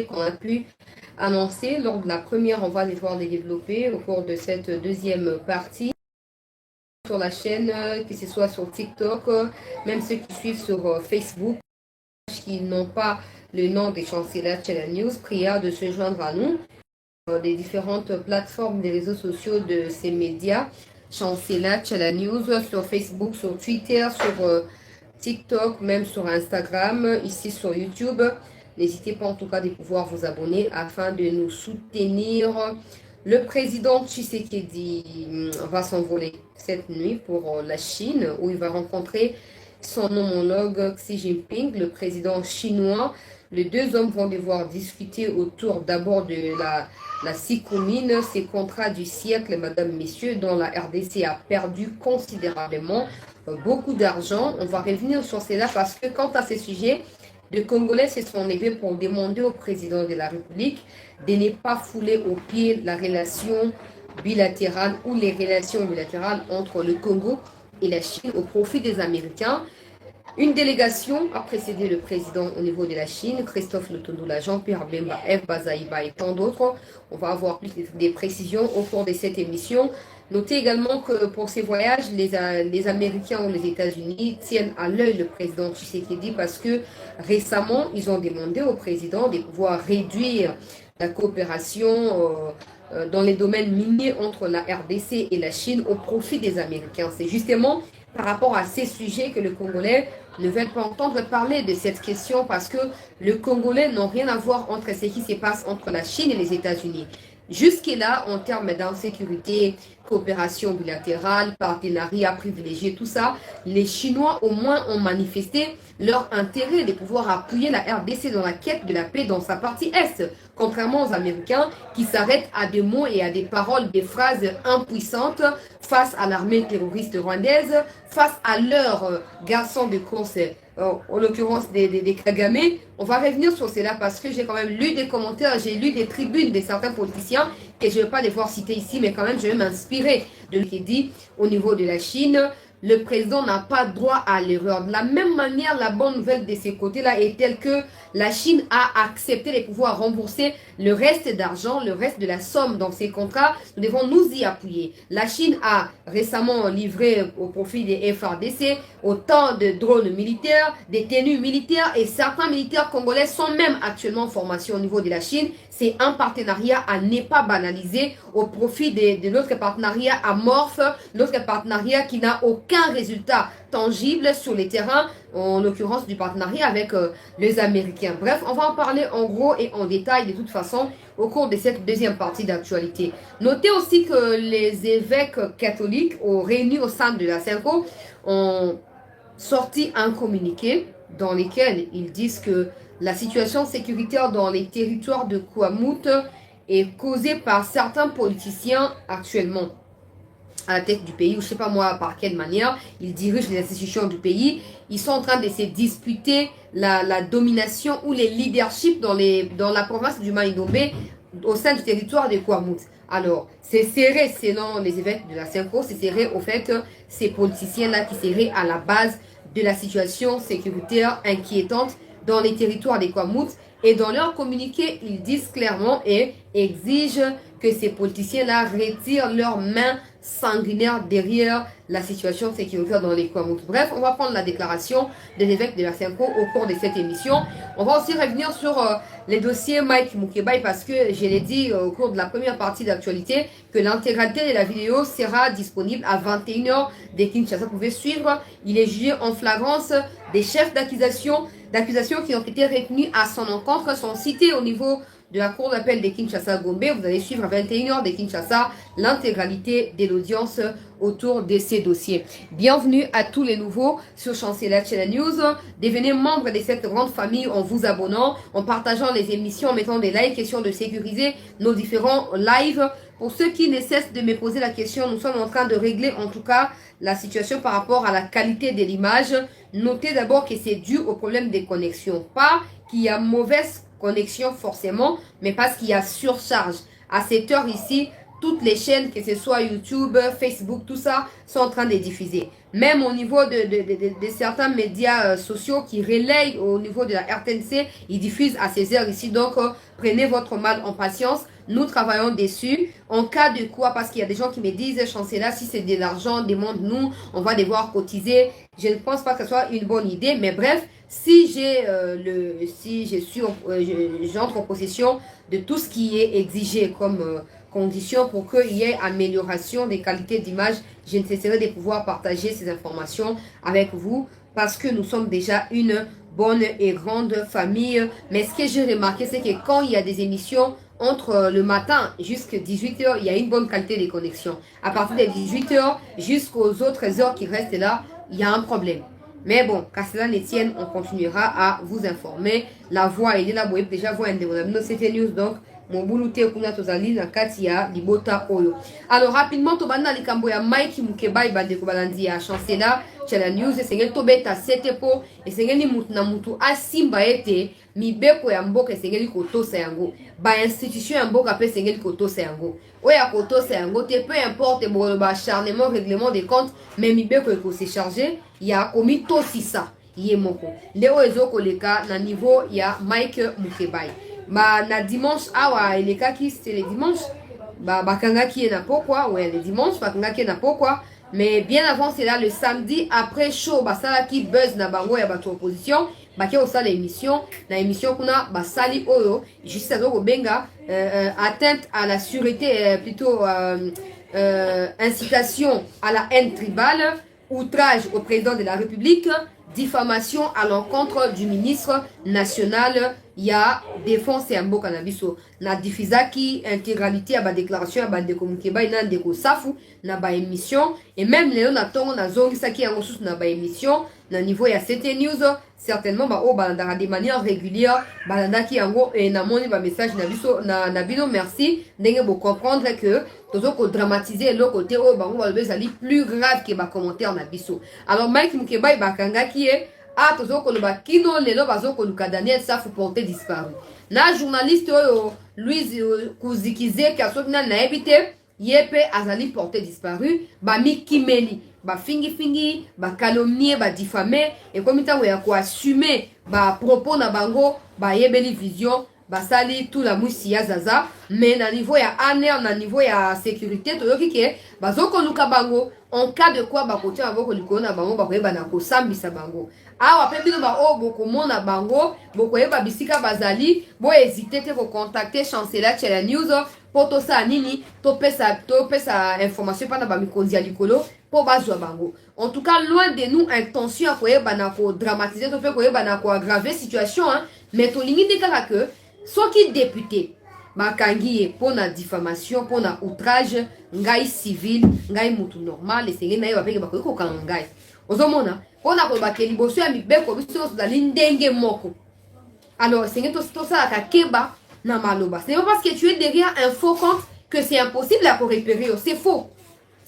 qu'on a pu annoncer lors de la première. On va les voir les développer au cours de cette deuxième partie sur la chaîne, que ce soit sur TikTok, même ceux qui suivent sur Facebook, qui n'ont pas le nom des Chancela Channel News, prière de se joindre à nous. Des différentes plateformes des réseaux sociaux de ces médias, Chancela Channel News, sur Facebook, sur Twitter, sur TikTok, même sur Instagram, ici sur YouTube. N'hésitez pas en tout cas de pouvoir vous abonner afin de nous soutenir. Le président Tshisekedi va s'envoler cette nuit pour la Chine, où il va rencontrer son homologue Xi Jinping, le président chinois. Les deux hommes vont devoir discuter autour d'abord de la Sicomine, ces contrats du siècle, madame, messieurs, dont la RDC a perdu considérablement beaucoup d'argent. On va revenir sur cela parce que quant à ces sujets, les Congolais se sont levés pour demander au président de la République de ne pas fouler au pied la relation bilatérale ou les relations bilatérales entre le Congo et la Chine au profit des Américains. Une délégation a précédé le président au niveau de la Chine, Christophe Lutondoula, Jean-Pierre Bemba, F. Bazaïba et tant d'autres. On va avoir plus des précisions au cours de cette émission. Notez également que pour ces voyages, les Américains ou les États-Unis tiennent à l'œil le président Tshisekedi parce que récemment, ils ont demandé au président de pouvoir réduire la coopération dans les domaines miniers entre la RDC et la Chine au profit des Américains. C'est justement par rapport à ces sujets que les Congolais ne veulent pas entendre parler de cette question parce que les Congolais n'ont rien à voir entre ce qui se passe entre la Chine et les États-Unis. Jusque-là, en termes d'insécurité, coopération bilatérale, partenariat privilégié, tout ça, les Chinois au moins ont manifesté leur intérêt de pouvoir appuyer la RDC dans la quête de la paix dans sa partie Est, contrairement aux Américains qui s'arrêtent à des mots et à des paroles, des phrases impuissantes face à l'armée terroriste rwandaise, face à leurs garçons de concert. En l'occurrence des Kagame. On va revenir sur cela parce que j'ai quand même lu des commentaires, j'ai lu des tribunes de certains politiciens que je ne vais pas les voir citer ici, mais quand même je vais m'inspirer de ce qui est dit au niveau de la Chine. Le président n'a pas droit à l'erreur. De la même manière, la bonne nouvelle de ces côtés-là est telle que la Chine a accepté de pouvoir rembourser le reste d'argent, le reste de la somme dans ces contrats. Nous devons nous y appuyer. La Chine a récemment livré au profit des FARDC autant de drones militaires, des tenues militaires et certains militaires congolais sont même actuellement en formation au niveau de la Chine. C'est un partenariat à ne pas banaliser au profit de notre partenariat amorphe, notre partenariat qui n'a aucun résultat tangible sur les terrains, en l'occurrence du partenariat avec les Américains. Bref, on va en parler en gros et en détail de toute façon au cours de cette deuxième partie d'actualité. Notez aussi que les évêques catholiques réunis au sein de la CENCO ont sorti un communiqué dans lequel ils disent que la situation sécuritaire dans les territoires de Kouamout est causée par certains politiciens actuellement à la tête du pays, ou je ne sais pas moi par quelle manière, ils dirigent les institutions du pays. Ils sont en train de se disputer la domination ou les leaderships dans la province du Maïdombe au sein du territoire de Kouamout. Alors, c'est serré selon les évêques de la CENCO, c'est serré au fait ces politiciens-là qui seraient à la base de la situation sécuritaire inquiétante dans les territoires des Kouamout. Et dans leur communiqué, ils disent clairement et exigent que ces politiciens-là retirent leurs mains sanguinaires derrière la situation sécuritaire dans les Kouamout. Bref, on va prendre la déclaration des évêques de la CENCO au cours de cette émission. On va aussi revenir sur les dossiers Mike Mukebai parce que je l'ai dit au cours de la première partie d'actualité que l'intégralité de la vidéo sera disponible à 21h dès Kinshasa. Vous pouvez suivre. Il est jugé en flagrance des chefs d'accusation qui ont été retenus à son encontre sont cités au niveau de la cour d'appel de Kinshasa Gombe. Vous allez suivre à 21h de Kinshasa l'intégralité de l'audience autour de ces dossiers. Bienvenue à tous les nouveaux sur Chancela Channel News. Devenez membre de cette grande famille en vous abonnant, en partageant les émissions, en mettant des likes, question de sécuriser nos différents lives. Pour ceux qui ne cessent de me poser la question, nous sommes en train de régler en tout cas la situation par rapport à la qualité de l'image. Notez d'abord que c'est dû au problème des connexions. Pas qu'il y a mauvaise connexion forcément, mais parce qu'il y a surcharge. À cette heure ici, toutes les chaînes, que ce soit YouTube, Facebook, tout ça, sont en train de diffuser. Même au niveau de certains médias sociaux qui relayent au niveau de la RTNC, ils diffusent à ces heures ici. Donc, prenez votre mal en patience. Nous travaillons dessus. En cas de quoi, parce qu'il y a des gens qui me disent, chancelier, si c'est de l'argent, demande-nous, on va devoir cotiser. Je ne pense pas que ce soit une bonne idée, mais bref, si j'entre en possession de tout ce qui est exigé comme condition pour qu'il y ait amélioration des qualités d'image, je ne cesserai de pouvoir partager ces informations avec vous parce que nous sommes déjà une bonne et grande famille. Mais ce que j'ai remarqué, c'est que quand il y a des émissions entre le matin jusqu'à 18h, il y a une bonne qualité de connexion. À partir de 18h jusqu'aux autres heures qui restent là, il y a un problème. Mais bon, qu'à cela ne tienne, on continuera à vous informer. La voix, il est là, vous déjà voix indépendante. C'était news, donc, mon boulot est comme tozali na kati ya libota oyo. Alors rapidement, tobanda likambo ya Mike Mukeba ibande kobalandi ya chancela chala news esengeli tobeta sete po esengeli mutu na mutu asimba ete mibeko ya mboka esengeli kotosa yango. Ba institution ya mboka pe esengeli kotosa yango. Oya kotosa yango te, peu importe bo ba acharnement règlement des comptes, mais mibeko eko se charger ya komi tosisa ye moko. Leo ezoko leka na niveau ya Mike Mukebai. Na dimanche awa elekaki c'était le dimanche bakangaki na pokwa ouais le dimanche bakangaki na pokwa mais bien avant c'est là le samedi après show basalaki buzz na bango ya bato opposition baki osala émission na émission kuna basali oyo juste azoko benga atteinte à la sûreté plutôt incitation à la haine tribale, outrage au président de la République, diffamation à l'encontre du ministre national ya défense ya mboka na biso na diffusaki intégralité ya ba déclaration ya ba ndeko Mukeba ina ndeko safu na ba émission et même lelo na tongo na zongisaki yango susu na ba émission na niveau ya CT News certainement ba o balandaka de manière régulière balandaki yango et na moni ba message na biso na bino merci ndenge bo comprendre que tozoko dramatiser le côté o bango ba bezali plus grave que ba commentaire na biso. Alors Mike Mukeba bakangaki e tozoko loba kino lelo bazoko luka Daniel Safu porté disparu. Na journaliste oyo Louise Kuzikize ki asoki na naebite yepe azali porté disparu ba mikimeli ba fingi ba calomnier ba diffamer et comme ta ya ko assumer ba propos na bango ba yebeli vision basali tout la musi ya zaza mais na niveau ya aner na niveau ya sécurité toyoki ke bazoko luka bango en cas de quoi bakotia bango likolo na bango bakoyeba na kosambisa bango awa pe bino ba o bokomona bango bokoyeba bisika bazali bo hésiter te ko contacter chancelier Chela News pour to sa nini to pesa information pa na ba mikonzi ya likolo po bazwa bango. En tout cas loin de nous intention koyeba na ko dramatiser to pe koyeba na ko aggraver situation mais to lingi de kaka que soki député bakangi pour na diffamation pour na outrage ngai civil ngai mutu normal esenge na yo apeke bakoyiko kanga ngai ozomona pona ko bakeli boso ya mibeko biso zali ndenge moko. Alors esenge to ça ka keba na maloba c'est pas parce que tu es derrière un faux compte que c'est impossible à récupérer, c'est faux.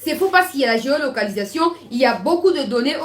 C'est faux parce qu'il y a la géolocalisation, il y a beaucoup de données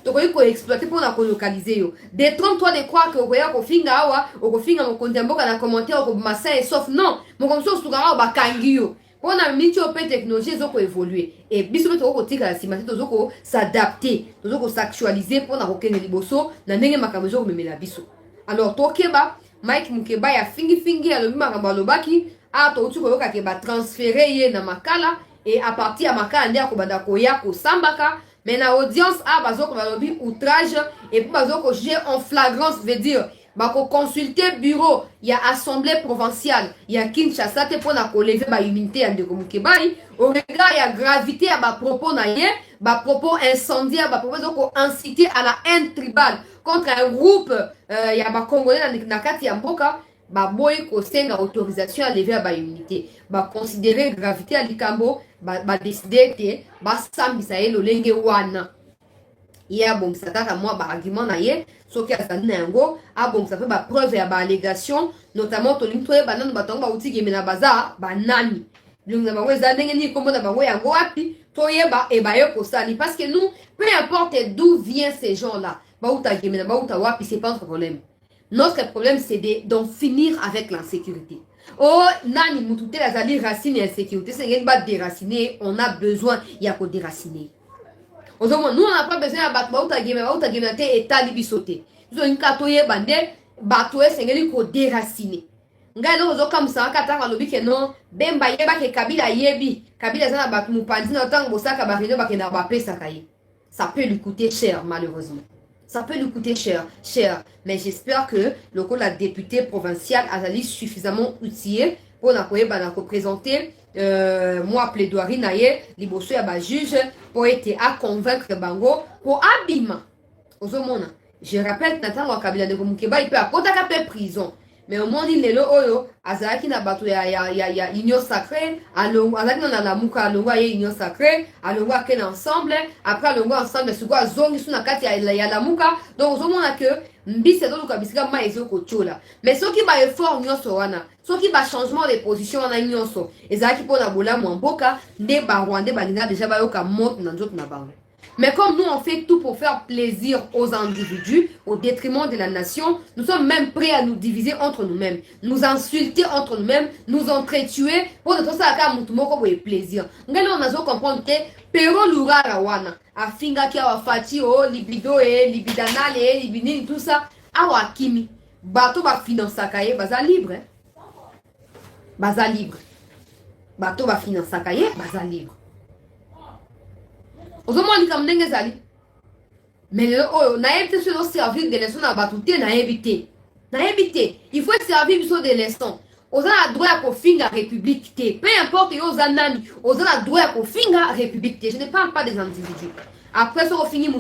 donc il faut exploiter pour la localiser. Détrompe-toi de croire que vous voyez qu'on finga awa, ou finga mon compte dans la commentaire ou massa et sauf non, mon comme ça sur gara ba kangio. On a mis au peu technologie zoko évoluer et biso to ko tika la simati to zoko s'adapter, to zoko s'actualiser pour na kokene liboso na ndenge makambo zoko memela biso. Alors to keba Mike Mukeba ya fingi alobi makambo lobaki to utu ko yoka ke ba transférer ye na makala. Et à partir de Maka Andia Kobadakoya Sambaka, mais la audience a bazoko balobi outrage et puis bazoko juger en flagrance veut dire bako consulter bureau, il y a assemblée provinciale, il y a Kinshasa te pour na lever ba immunité en de Mukebai, au regard il y a gravité à ba propos na ye, ba propos incendiaire, ba propos donc inciter à la haine tribale contre un groupe il y a ba congolais na kati ya mboka. Ba boy ko senga autorisation à lever ba immunité ba considérer gravité à likambo ba décider que ba sambisa ye lolenge wana ya bon ça tata moi ba argument na ye soki azali na yango bon ça fait ba preuve ya ba allégation notamment to limto ye banano batongo ba uti gemena baza ba nani lunga bango za ndenge ni kombo na bango yango wapi to yeba e ba yo ko sali parce que nous peu importe d'où viennent ces gens là ba uta gemena ba uta wapi c'est pas un problème. Notre problème, c'est d'en finir avec l'insécurité. Oh, nani mutute la zali racine et insécurité. C'est une batte déraciner. On a besoin, il y a qu'au déraciner. Nous, on n'a pas besoin de battre. Ou ta game et ta libisoté. Nous avons une catoye bande. Batoué, c'est une ko déraciner. Ngai no zo comme ça, katanga lobi ke non. Bemba yeba ke kabila yebi. Kabila zana bat mupandi na tango bosaka ba réunion ba ke na ba pesa kaye. Ça peut lui coûter cher, malheureusement. Ça peut lui coûter cher. Mais j'espère que le la députée provinciale a suffisamment outillé pour présenter moi plaidoirie naie liboso ya ba juge pour être à convaincre bango pour habillement. Je rappelle que Nathan Wakabila de Mukeba il peut apporter prison. Mais au monde il est là oyo azaki na bato ya union sacrée alongo azaki na la muka alongo ya union sacrée alongo ken ensemble après alongo ensemble c'est quoi zongi suna kati ya la muka donc ozomona que mbisi do kabisika ma ezoko chola mais soki ba effort nyonso wana soki ba changement de position wana nyonso ezaki pona bola mwamboka nde ba Rwandais balinga déjà ba yoka monte na nzoto na bango. Mais comme nous, on fait tout pour faire plaisir aux individus, au détriment de la nation, nous sommes même prêts à nous diviser entre nous-mêmes, nous insulter entre nous-mêmes, nous entretuer, pour que ça aka mutumoko boye plaisir. Ngalo on a zo comprendre que pero lurara wana, afinga kia wafati o libido libidanale libinini tout ça, awa kimi, bato ba financer kaye baza libre. Baza libre. Bato ba financer kaye baza libre. Mais on a évité de servir des leçons à batouter, on a évité. Il faut servir des leçons. On a le droit à finir la République. Peu importe, on a le droit à finir la République. Je ne parle pas des individus. Après, si on finit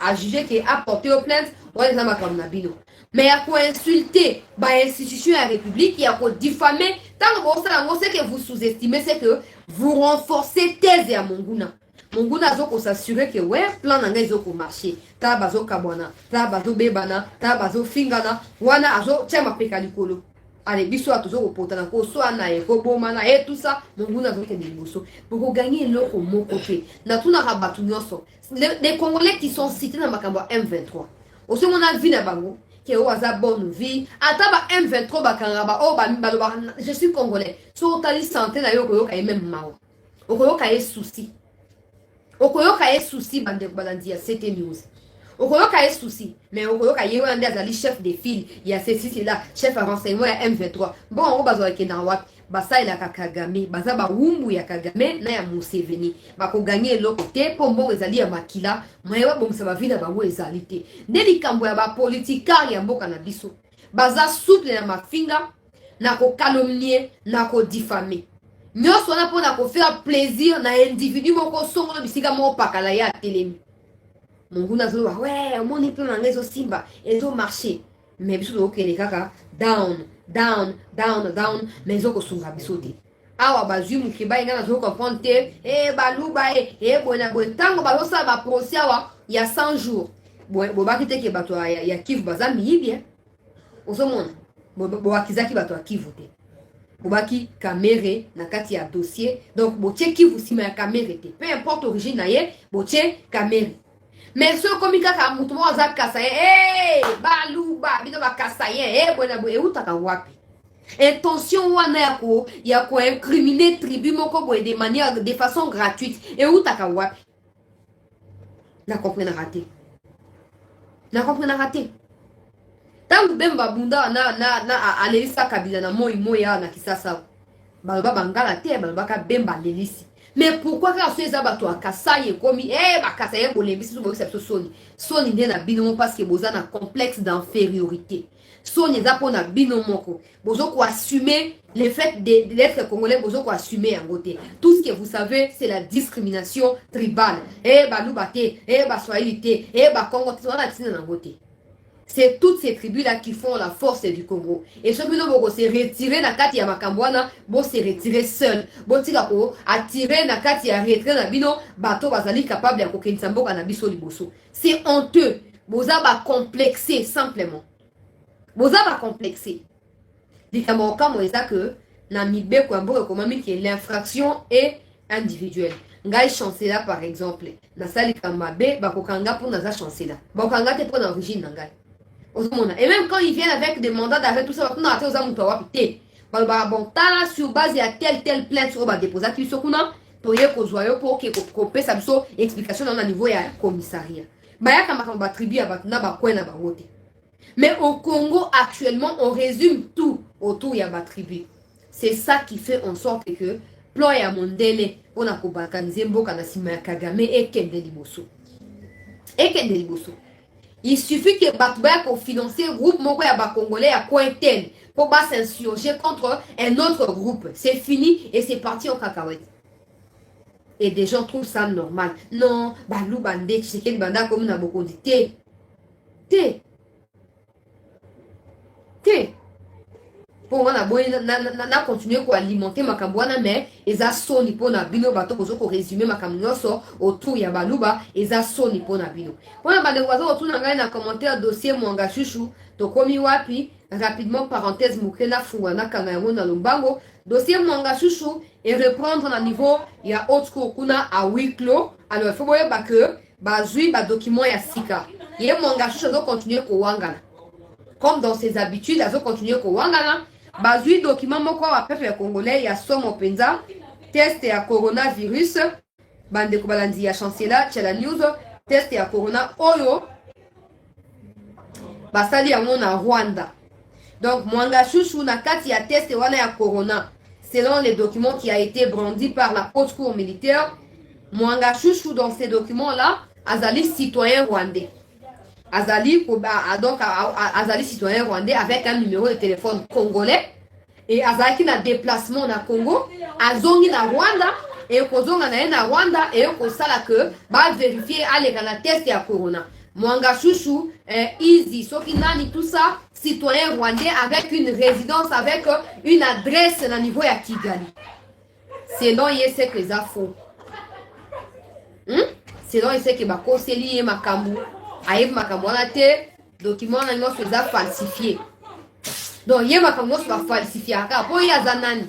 à juger qui est apporté aux plaintes, on les a comme Nabino. Mais il y a quoi insulter l'institution de la République, il y a quoi diffamer. Tant que vous sous-estimez, c'est que vous renforcez thèse à Monguna. Monguna zo ko s'assurer que ouais plan nanga zo ko marcher ta bazo kabona ta bazo bebana ta bazo fingana wana azo chema peka likolo ale biso atozo ko potana ko so na e ko bomana et tout ça Monguna zo ke liboso pour gagner l'eau moko pe na tuna rabatu nyonso les Congolais qui sont cités dans makambo M23 aussi mon avis na bango que o aza bonne vie ata ba M23 bakanga o ba je suis congolais so tali santé na yo ko ka même mao o ko ka souci. Okoyoka est souci bande balandia c'était news. Okoyoka est souci mais okoyoka yewe ande azali chef de file il y a ceci là chef à renseignement ya M23. Bon on bazo ke na wat basa ila Kagame baza ba wumbu ya Kagame na ya Museveni bako gagner loko te pombo ezali ya makila mwewa bomsa ba vina ba wo ezali te ndeli kambo ya ba politika ya mboka na biso baza souple na mafinga na ko calomnier na ko diffamer. Nous sommes pour faire plaisir na individu moko songo bisika mo pakala ya telemi. Monguna zo ouais, on est plein dans les simba et zo marché. Mais biso do kele kaka down, mais zo ko sunga biso te. Awa bazu mu kiba ngana zo comprendre te baluba bona tango ba losa ba procès awa il y a 100 jours. Bo ba kite ke bato ya Kivu bazami bien. Osomona. Bo akizaki bato ya Kivu te. Bobaki kamere na kati ya dossier donc botie qui vous sima ya kamere te peu importe origine na ye botie kamere mais ce komika ka mutu mo za kasaye baluba bino ba kasaye bona bo utaka wapi intention wana ya ko incriminer tribu moko bo de façon gratuite et utaka wapi na comprendre raté tangu bemba bunda na alelisa kabila na moya na kisasa baloba bangala te baloba ka bemba lelisi mais pourquoi ka so eza bato akasaye komi bakasaye bolembisi so bokisa soni nde na bino parce que boza na complexe d'infériorité soni eza pona bino moko bozo ko assumer le fait d'être congolais bozo ko assumer en côté tout ce que vous savez c'est la discrimination tribale baluba te baswahili te bakongo te wana tina na côté. C'est toutes ces tribus-là qui font la force du Congo. Et ceux qui vont se retirer na kati ya makambwana, vont se retirer seuls. Bon tika ko attirer na kati ya retrait na bino, bato bazali capable ya kokenisa mboka na biso liboso. C'est honteux. Boza ba complexé simplement. Boza ba complexé. Likambo kamo eza que na mibeko ya mboka komami que l'infraction est individuelle. Ngai chancela par exemple, na sali kamabe bakokanga pour naza chancela. Bakokanga te pour l'origine ngai. Et même quand ils viennent avec des mandats d'arrêt, tout ça, on a aux amours, Bon, t'as sur base de telle plainte sur déposer qui sont kuna pour y kozwayo pour que kopé ça biso explication dans le niveau ya commissariat. Baya kama kama tribu ya batuna ba kwena ba wote. Mais au Congo actuellement, on résume tout autour ya ba tribu. C'est ça qui fait en sorte que plan ya mondele on a kobakanze mboka na sima ya Kagame et kende liboso. Et kende liboso. Il suffit que Batouba pour financer un groupe moko ya ba Congolais à Cointel pour pas s'insurger contre un autre groupe. C'est fini et c'est parti en cacahuète. Et des gens trouvent ça normal. Non, Balou Bandé, Tshisekedi Banda comme na beaucoup dit. Té. Pour moi, na continuer à alimenter ma cambouana, mais ils a soni pour na bino bato pour résumer ma cambouana autour ya baluba, ils a soni pour na bino. Pour na bade oiseau autour na commentaire dossier mwanga chouchou, to komi wapi, rapidement parenthèse mukena fuwana kangayo na lumbango, dossier mwanga chouchou et reprendre na niveau ya haute cour kuna à huis clos. Alors il faut voir que bazui ba document ya sika. Ye mwanga chouchou doit continuer ko wangana. Comme dans ses habitudes, elles ont continué ko wangana. Bazui document moko wa peuple congolais ya somo penza test ya coronavirus bande ko balandi ya chancela tchela news test ya corona oyo basali yango na Rwanda. Donc mwanga chouchou na kati ya test wana ya corona selon les documents qui a été brandi par la haute cour militaire. Mwanga chouchou dans ces documents là azali citoyen rwandais. Azali, donc, Azali citoyen rwandais avec un numéro de téléphone congolais et Azali qui a déplacement na Congo, Azongi na Rwanda et Kozonga na Rwanda et Kosala que va vérifier aller dans la test ya corona. Mwanga chouchou, easy, soki nani tout ça, citoyen rwandais avec une résidence, avec une adresse na niveau ya Kigali. Selon ce que les font. Selon ce que ba koseli makambu. Aïe makamwana te document na nyonso eza falsifié. Donc ye makambo nyonso ba falsifié aka po ya zanani.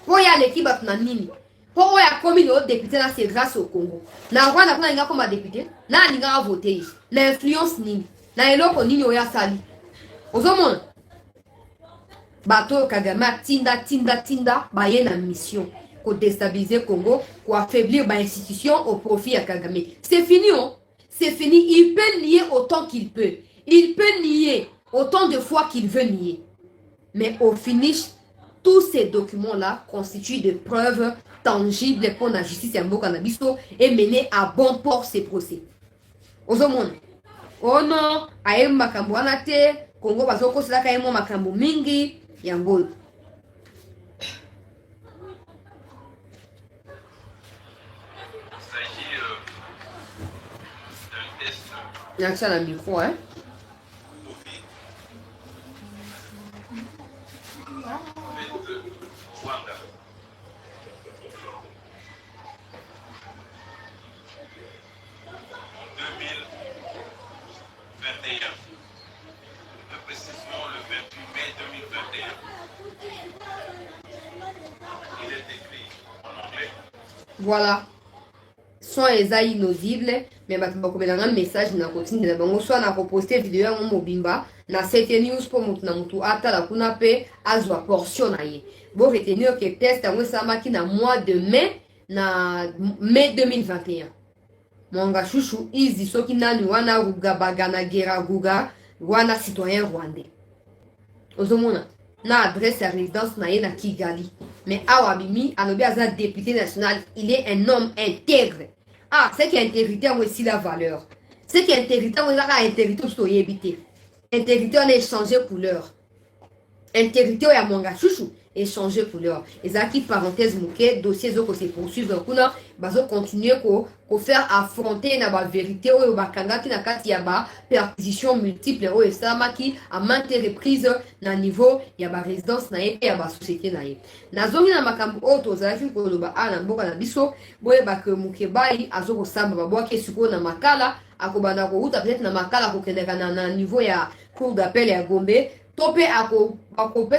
Po ya leki bat na nini. Po oya komi le député na c'est grâce au Congo. Na Rwanda kuna ninga comme député, na ninga voter. L'influence nini. Na eloko nini oya sali. Ozomona. Bato Kagame tinda ba ye na mission ko déstabiliser Congo, ko affaiblir ba institution au profit ya Kagame. C'est fini oh. C'est fini, il peut nier autant qu'il peut. Il peut nier autant de fois qu'il veut nier. Mais au finish, tous ces documents-là constituent des preuves tangibles pour la justice et mener à bon port ces procès. Ozomon. Oh non, aye makambo anate, Congo bazoko sila kaimo makambo mingi, yambolo. Il y a ça dans le micro, hein? Plus précisément le 28 mai 2021. Il est écrit en anglais. Voilà. Son eza inaudible, mais bato bakomela nga message na kotindi na bango soit na koposte video yango mobimba na CT News po mutu na mutu atala kuna pe azwa portion na ye. Bo retenir que test yango esalamaki na mois de mai na mai 2021. Mwanga chouchou izi soki nani wana ruga bagana gera guga wana citoyen rwandais. Ozomona na adresse ya résidence na ye na Kigali. Mais Awabimi, Anobi Aza député national, il est un homme intègre. Ah, c'est qui intégrité a aussi la valeur. C'est qui intégrité a intégrité sur yébité. Intégrité on a échangé couleur. Intégrité a monga chouchou échanger couleur. Et ça qui parenthèse mouké dossier zoko se poursuivre kuna bazo continuer ko faire affronter na ba vérité o bakanga ki na kati ya ba perquisition multiple o esama ki a maintes reprises na niveau ya ba résidence na ye ya ba société na ye. Na zongi na makambo o to zaki ko loba ana mboka na biso boye ba ke mouké bai azoko samba ba boa ke suko na makala akobanda ko uta peut-être na makala ko kendeka na niveau ya cour d'appel ya Gombe Topé à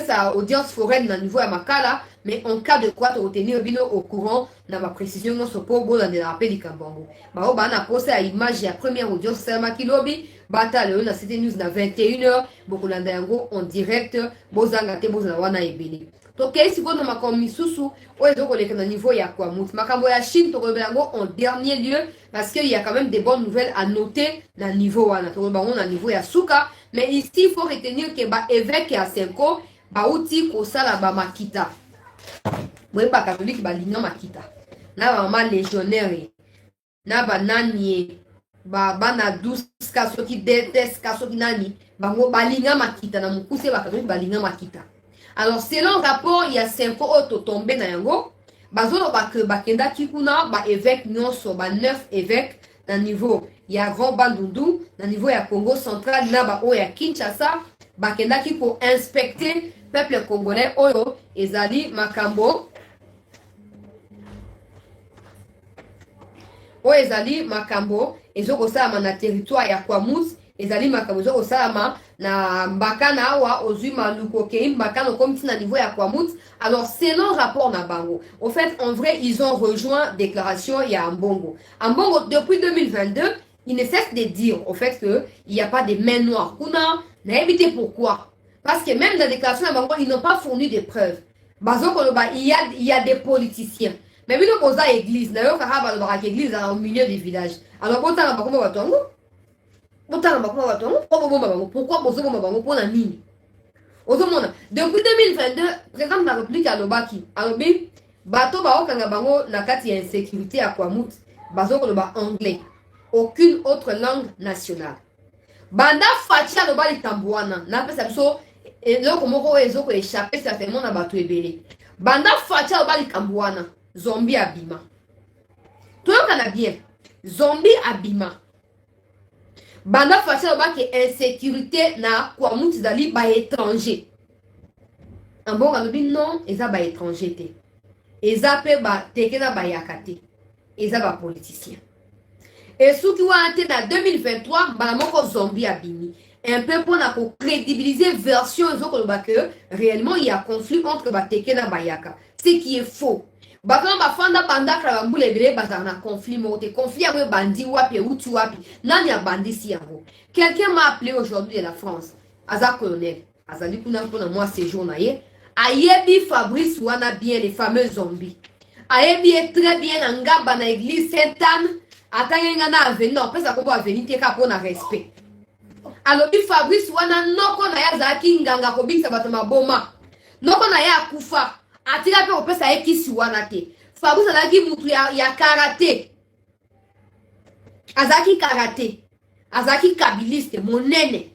sa audience foraine dans niveau à Makala, mais en cas de quoi, tu retenir au courant dans ma précision non ce pour dans des rappels du Kambongo. Bah, on a posté à image la première audience Selma Kilobi, Bata le na Cité News na 21h, beaucoup d'ango en direct, Bozanga te Bozanga wana ebele. Donc, si vous avez un misusu, ou est niveau ya quoi mout. Makambo ya Chine, to en dernier lieu, parce qu'il y a quand même des bonnes nouvelles à noter dans le niveau wana. To na niveau ya Suka, mais ici il faut retenir que ba évêque ya Senko, ba outi ko sala ba makita. Moi ba catholique ba linga makita. Na ba mama légionnaire, na ba nani, ba na 12 kaso ki déteste kaso ki nani, ba ngo ba linga makita na mukuse ba catholique ba linga makita. Alors, selon le rapport, il y a 5 autres tombés dans Yango. Bazolo que Bakenda Kikuna, ba évêque nyonso, ba 9 évêques dans le niveau. Il y a Grand Bandundu, dans le niveau il y a Congo central, là ba ya Kinshasa, Bakenda qui pour inspecter peuple congolais oyo ezali makambo. Oyo ezali makambo ezoko sama na territoire ya Kwamouth. Ezali makambo ezoko sama na mbakana awa ozui maluko ke mbakana comme na niveau ya Kwamouth. Alors selon rapport na bango, au fait en vrai ils ont rejoint déclaration ya Ambongo. Ambongo depuis 2022, il ne cesse de dire au fait que il n'y a pas de main noire. Kuna n'a évité pourquoi? Parce que même dans la déclaration ya Bango, ils n'ont pas fourni de preuves. Il y a des politiciens. Mais nous posons l'église, d'ailleurs l'église au milieu des villages. Alors pourquoi pourquoi depuis 2022, président de la République à Lobaki, alobi bato baokanga bango na kati ya insécurité à Kwamouth, bazoko loba anglais, aucune autre langue nationale. Banda fatia loba litambuana, na pesa biso eloko moko ezoko échapper certainement na bato ebele. Banda fatia loba litambuana, zombie abima. Toyokana bien, zombie abima. Banda fatia loba ke insécurité na Kwamouth zali ba étranger. Un bon alobi non, eza ba étranger te. Eza pe ba tekena ba yakate. Eza ba politicien. Et ce qui va entrer dans 2023, bana moko zombie abimi. Un peu pour na crédibiliser version que réellement il y a conflit entre ba tekena ba yaka. Ce qui est faux. Bakana ba fanda banda kala mbule bele bazana conflit moté conflit avec bandi wapi utu wapi nani a bandi si yango. Quelqu'un m'a appelé aujourd'hui de la France. Aza colonel. Azali kuna pour moi séjour na ye. Ayebi Fabrice wana bien les fameux zombies. Ayebi est très bien en ngaba na église Sainte-Anne. Atangenga na avenir, après ça ko avenir te ka pour na respect. Alors bi Fabrice wana noko na ya zaki nganga ko bikisa bato maboma. Noko na ya kufa. Atila pe opesa ekisi wana te. Fabrice alaki mutu ya karaté. Azaki karaté. Azaki kabiliste monene.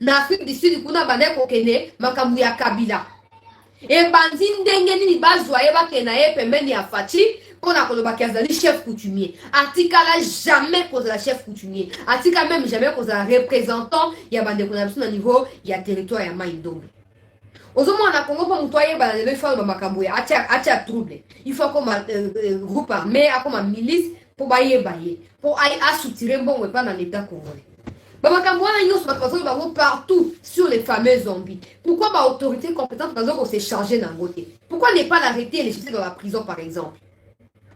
Na Afrique du Sud kuna bande ko kene makambu ya kabila. Et bandi ndenge nini bazwa ye bakena ye pembeni ya Fachi pona koloba azali chef coutumier. Atikala jamais cause la chef coutumier. Atika même jamais cause la représentant ya bande kuna biso na niveau ya territoire ya Maïndombe. Ozomo na Congo pa mutoye ba le fa ba makambo ya acha trouble. Il faut comme groupe armé comme milice pour baye pour aller assoutirer bon pas dans l'état congolais. Partout sur les fameux zombies. Pourquoi ma autorité compétente s'est chargée d'un côté? Pourquoi ne pas l'arrêter et les jeter dans la prison par exemple?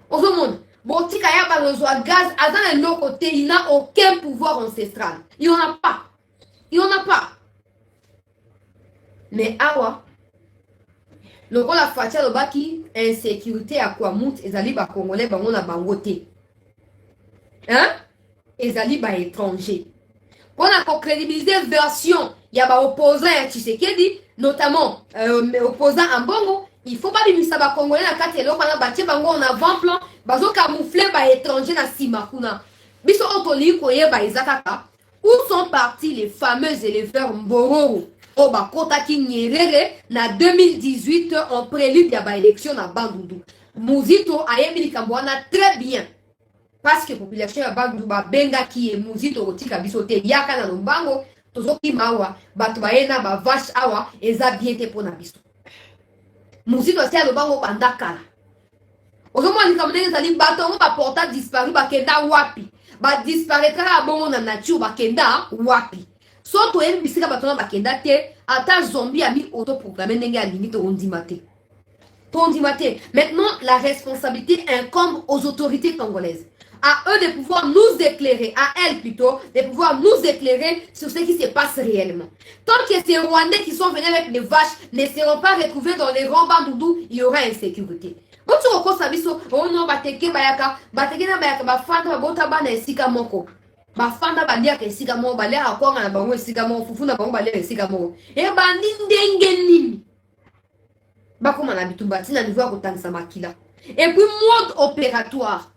On se demande, bon, si Kaya a gaz, à un autre côté, il n'a aucun pouvoir ancestral. Il n'y en a pas. Il n'y en a pas. Mais awa, le rôle la fatia le baki, insécurité à Kwamouth, et zali ba congolais, ba on a bangoté. Hein? Et zali ba étranger. Pour la crédibiliser version, il y a des opposants à Tshisekedi, notamment opposants à Mbongo. Il faut pas lui savoir congolais la carte et l'autre on a bâti bango en avant-plan, bazo camouflé ba étranger na Simakuna. Biso otoli koye ba izakaka. Où sont partis les fameux éleveurs Mbororo? Oh ba kota ki nyerere na 2018 en prélude ya ba élection na Bandundu. Muzito ayemi likambwana très bien. Parce que la population ya Bandundu ba benga ki e muzito otika biso te yaka na lombango tozoki mawa bato baena ba vache awa eza bien te pona biso. Muzito sia lombango bandakala. Ozomo likamne ezali bato ngo ba portable disparu ba kenda wapi. Ba disparaîtra bongo na nature ba kenda wapi. Soto et bisika batona bakenda te, ata zombie a mis autoproclamé n'est à limite on dit maté. Maintenant, la responsabilité incombe aux autorités congolaises. À eux de pouvoir nous éclairer, à elles plutôt, de pouvoir nous éclairer sur ce qui se passe réellement. Tant que ces Rwandais qui sont venus avec les vaches ne seront pas retrouvés dans les rangs bandoudou, il y aura insécurité. Bon, tu reconnais ça, biso, oh non, bateke bayaka na bayaka, bafanda bota bana esika moko. Bafanda baliaka esika moko, balia akwanga na bango esika moko, fufu na bango balia esika moko. E bandi ndenge nini? Bakoma na bitumba tina niveau ya kotangisa makila. Et puis mode opératoire.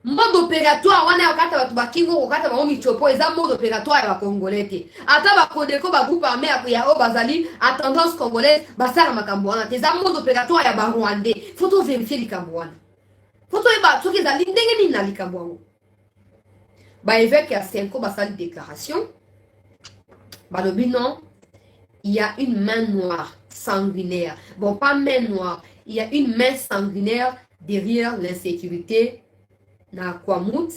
Mode opératoire wana yakata batu bakingo kokata bango michopo eza mode opératoire ya Congolais te. Ata bakodeko ba groupe armé ya o bazali à tendance congolaise basala makambo wana te. Eza mode opératoire ya ba Rwandais. Faut vérifier likambo wana. Faut eba soki ezali ndenge nini na likambo wango. Ba évêque ya Senko basali déclaration. Balobi non, il y a une main noire sanguinaire. Bon, pas main noire. Il y a une main sanguinaire derrière l'insécurité na Kwamut.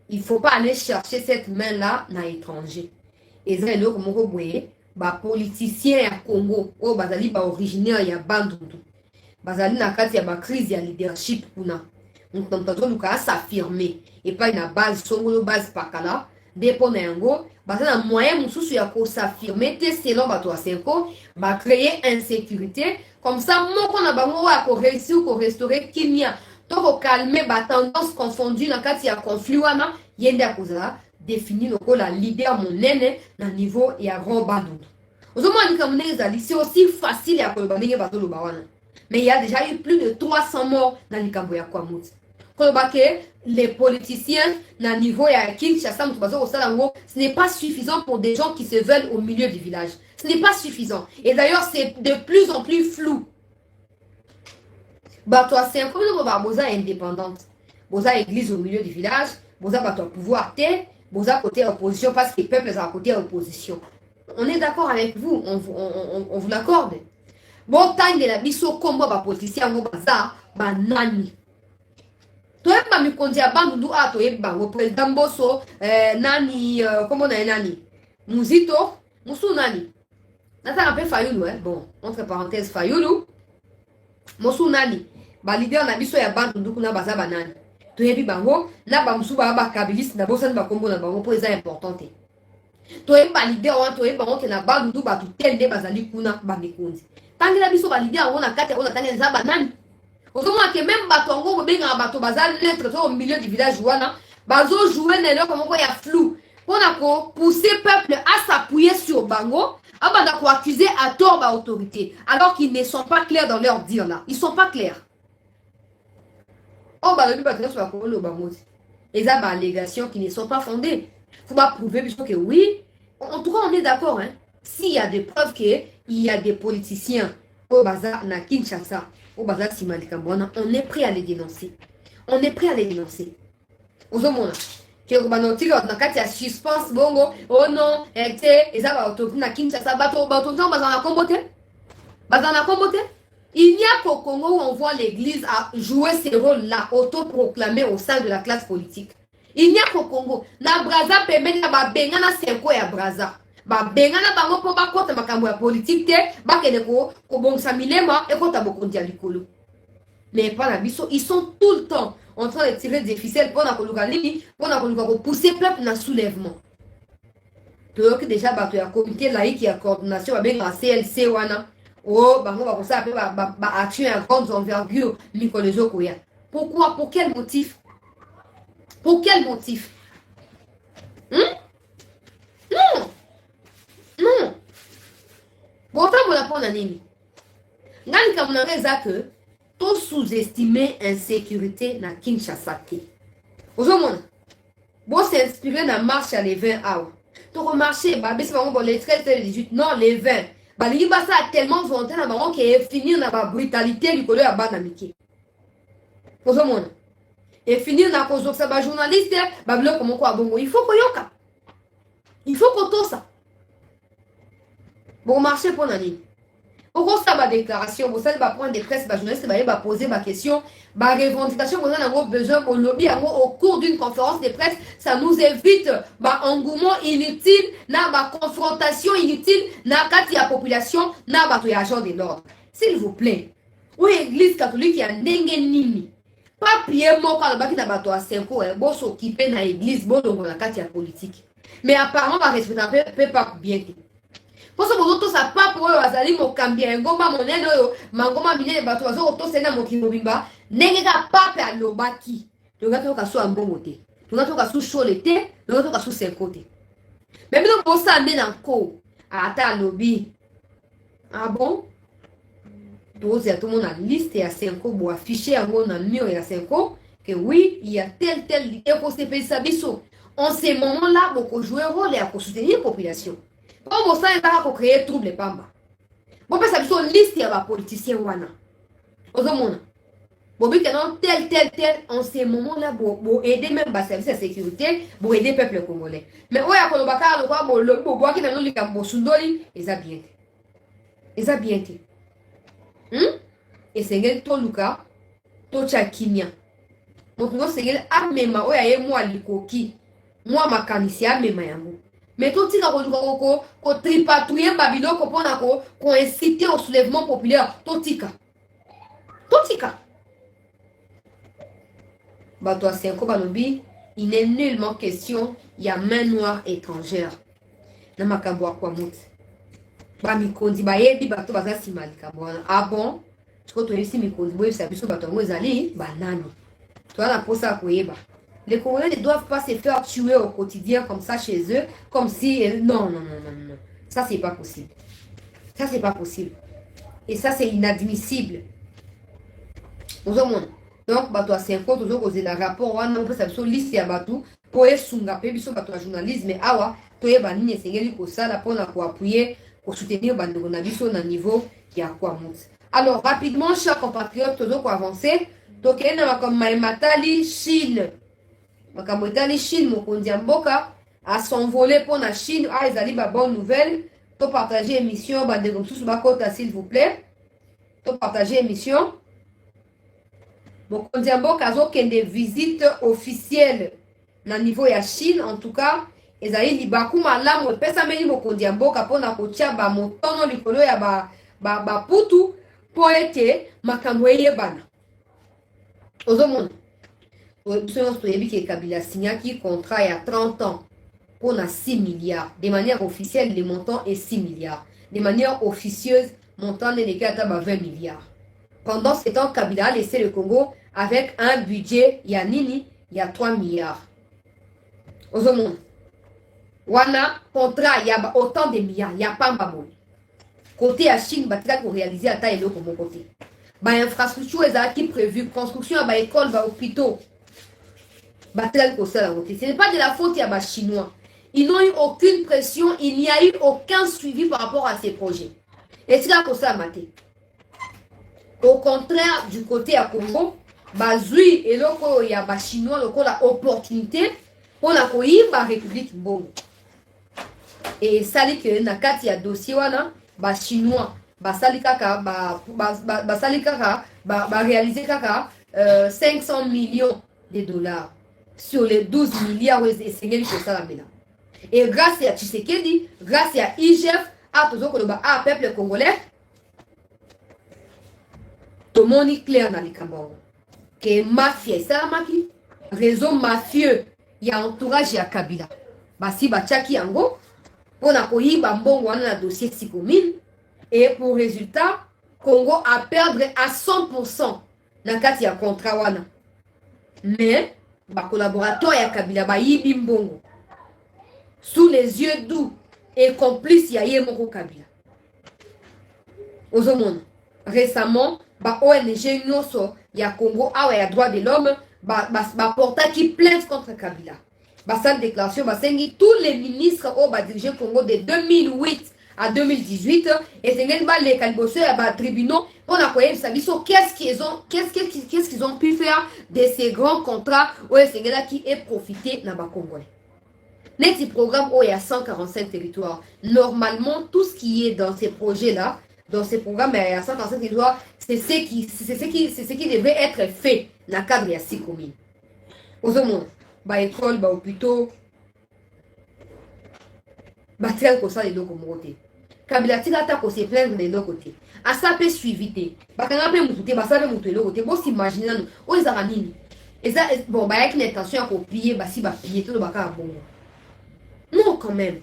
Il ne faut pas aller chercher cette main-là dans l'étranger. Et ça, c'est comme vous voyez, les politiciens à Congo, ou les originaires ya Bandundu. Bazali na kati ya crise ya leadership kuna. Donc, nous devons s'affirmer. Et pas une base, une base pakala. Dépôt na yango. Parce que un moyen mususu ya ko s'affirmer te selon bato a Senko ba créer insécurité comme ça moko na bango ya ko réussir ko restaurer kimia to ko calmer ba tendance confondue na kati ya conflit wana yende akozala définir lokola leader monene na niveau ya grand bandundu ozomoni comme c'est aussi facile ya ko baninge bato lo ba wana mais il y a déjà eu plus de 300 morts dans likambo ya Kwamut. Les politiciens, na niveau ya Kinshasa, ce n'est pas suffisant pour des gens qui se veulent au milieu du village. Ce n'est pas suffisant. Et d'ailleurs, c'est de plus en plus flou. Toi, c'est un peu Boza indépendante. Boza église au milieu du village. Boza pouvoir te. Boza côté opposition parce que le peuple est à côté opposition. On est d'accord avec vous. On vous l'accorde. Bon, tant de la biso combo politicien, baza, nani. Toyeba mikondi ya bandundu a toyeba ngo président Mboso nani comment on a nani Muzito musu nani nata rappel Fayulu bon entre parenthèses Fayulu musu nani ba leader na biso ya bandundu kuna baza banani toyebi bango na ba musu ba kabilis na bosa ba kombo na bango pour ça important te toyeba leader wa toyeba ngo ke na bandundu ba tutende bazali kuna ba mikondi tangela biso ba leader ngo na kate ona tangela za banani. Autrement que même batongo benga bato bazal lettre au milieu du village wana bazo jouer nelo comme quoi ya flou pour ko pousser peuple à s'appuyer sur bango abanda ko accuser à tort ba autorité alors qu'ils ne sont pas clairs dans leur dire là ils sont pas clairs oh ba le ba sur ko lo bango et ça ba allégations qui ne sont pas fondées faut pas prouver puisque que oui en tout cas on est d'accord hein s'il y a des preuves que il y a des politiciens au bazar na Kinshasa on est prêt à les dénoncer. On est prêt à les dénoncer. Ozomona. Que banotiko na kati ya suspense bongo. Oh non, eza ba autopsie na Kinshasa bato bazana kombote. Bazana kombote. Il n'y a qu'au Congo où on voit l'église à jouer ces rôles-là autoproclamés au sein de la classe politique. Il n'y a qu'au Congo. Na Braza pembe na ba benga na Senko ya Braza. Ba benga na bango po ba kota makambo ya politique te ba kene ko bongsa milema e kota bokondi ya likolo. Mais pas la biso, ils sont tout le temps en train de tirer des ficelles pour na koluka nini, pour na koluka ko pousser peuple na soulèvement. Donc déjà bato ya comité laïque ya coordination ba benga CLC wana. Oh bango ba ko sa pe ba action à grande envergure mikolo zokoya. Pourquoi? Pour quel motif? Pour quel motif? Non. Non. Bon, tant qu'on apprend à nini. Nani comme on a que to sous-estimer insécurité na Kinshasa. Aujourd'hui, bon, c'est inspiré dans marche à les 20 hours. To remarcher, bah, c'est vraiment bon, les 13 et les 18, non, les 20. Bah, les ça a tellement volonté dans marron qui est fini dans la brutalité du collègue à Banamiki. Aujourd'hui, et finir dans la cause de ça, journaliste, bah, bloc comme quoi, bon, il faut qu'on yoka. Il faut qu'on tourne ça. Bon marché pour nani. Au cours de ma déclaration, vous savez, prendre des presse, journaliste, va poser ma question, ma revendication, vous avez besoin, au lobby, au cours d'une conférence de presse, ça nous évite, engouement inutile, na confrontation inutile, na kati ya population, na agent de l'ordre. S'il vous plaît, oui, l'église catholique, il y a nini. Pas pied mort quand le baki na bato a 5 ans, bon s'occuper na l'église, bon donc la kati ya politique. Mais apparemment, va respecter peut pas bien. Pour ce que ça pas pour eux, azali mokambia ngoma monene oyo mangoma minene bato bazo to sena mokimo bimba ndenge ka pape alobaki to gato ka so ambongo te to gato ka so chole te to gato ka so senkote mais bino bosa ande na ko ata alobi ah bon doze tout mon liste ya 5 bo afficher yango na mur ya 5 que oui il y a tel et pour ces pays sabiso en ces moments là beaucoup jouer rôle et à soutenir la population. Bon, ça est là pour créer trouble pamba. Bon, parce que ça liste ya ba politicien wana. Ozomona. Bon, bi kenon tel en ces moments là pour aider même ba service de sécurité, pour aider peuple congolais. Mais oya ko lobaka lo kwa bo bo ki na no likambo sundoli, eza bien. Eza bien. Et c'est ngel to luka to chakinya. Donc no c'est ngel amema oya ye moi likoki. Moi makanisi amema yango. Mais tout tika ko tripatouiller babiloko pona ko inciter au soulèvement populaire tout tika bato a 5 balobi il n'est nullement question il y a main noire étrangère na makambo kwa muti ba mikondi ba yebi bato baza simalika bona ah bon ko to yesi mikondi boye sabiso bato ngo ezali banani to na posa ko yeba. Les Congolais ne doivent pas se faire tuer au quotidien comme ça chez eux, comme si... Non. Ça, c'est pas possible. Ça, c'est pas possible. Et ça, c'est inadmissible. Donc, bato a 5 ans, toujours causer un rapport, on peut savoir liste ya bato, pour sunga pe biso bato a journalisme, mais awa, toye banini esengeli ko sala pour appuyer, pour soutenir bandeko na biso na niveau ya kwa mouti. Alors, rapidement, chers compatriotes, toujours pour avancer, donc, il y a comme Matali Chine. Makambo etali Chine mokonzi ya mboka a s'envoler pour la Chine a ezali ba bonne nouvelle to partager émission bandeko mosusu bakota s'il vous plaît to partager émission mokonzi ya mboka azokende visite officielle na niveau ya Chine en tout cas ezali libaku malamu epesameli mokonzi ya mboka mpona kotia bamotono likolo ya baputu po ete makambo eyebana ozomona Kabila a signé un contrat il y a 30 ans pour 6 milliards. De manière officielle, le montant est 6 milliards. De manière officieuse, le montant est égal à 20 milliards. Pendant ce temps, Kabila a laissé le Congo avec un budget, il y a 3 milliards. Aux hommes, wana contrat, il y a autant de milliards, il n'y a pas de côté à Chine, pour réaliser à taille comme mon côté. Infrastructure est prévue, construction à école, hôpitaux. Ce n'est pas de la faute à Chinois. Ils n'ont eu aucune pression, il n'y a eu aucun suivi par rapport à ces projets. Et c'est là que ça a maté. Au contraire, du côté à Congo, Bazui et loko ya ba Chinois, loko la opportunité pour la République Bongo. Et ça dit que na kati ya dossier wana ba Chinois, ba salikaka ba réaliser kaka 500 millions de dollars. Sur les 12 milliards et et grâce à Tshisekedi, grâce à IGF, à tout le peuple congolais, tout le monde est clair dans les Cameroun. Que mafia, ça maki, réseau mafieux, il y a entourage à Kabila. Basi Bachaki Ango, on a couru Bambon wana dossier 6 et pour résultat, Congo a perdu à 100% dans le cas de contrat wana. Mais ba collaborateur ya Kabila ba yibi mbongo sous les yeux doux et complices ya Yemoko Kabila. Ozomona récemment ba ONG nyonso ya Congo awa ya droit de l'homme ba porta qui plainte contre Kabila. Ba salle déclaration ba sengi tous les ministres au ba diriger Congo de 2008 à 2018 et c'est ngel ba les kalboso ya ba tribunaux on a quoi qu'est-ce qu'ils ont pu faire de ces grands contrats où c'est là qui est profité dans ba Congolais. Net programme où il y a 145 territoires. Normalement tout ce qui est dans ces projets là dans ces programmes, mais à 135 doigts, c'est ce qui devrait être fait dans le cadre de 6 communes. Aux hommes, bah école, bah hôpitaux, bah tel que ça les deux communautés. Kabila tika ta ko se plaindre de l'autre côté. À ça peut suivre, bah quand on peut monter, bah ça peut monter l'autre côté. Bon s'imaginer nous, on les a nini. Et ça, bon bah avec une intention à copier, bah si bah piller tout le baka bon. Non quand même.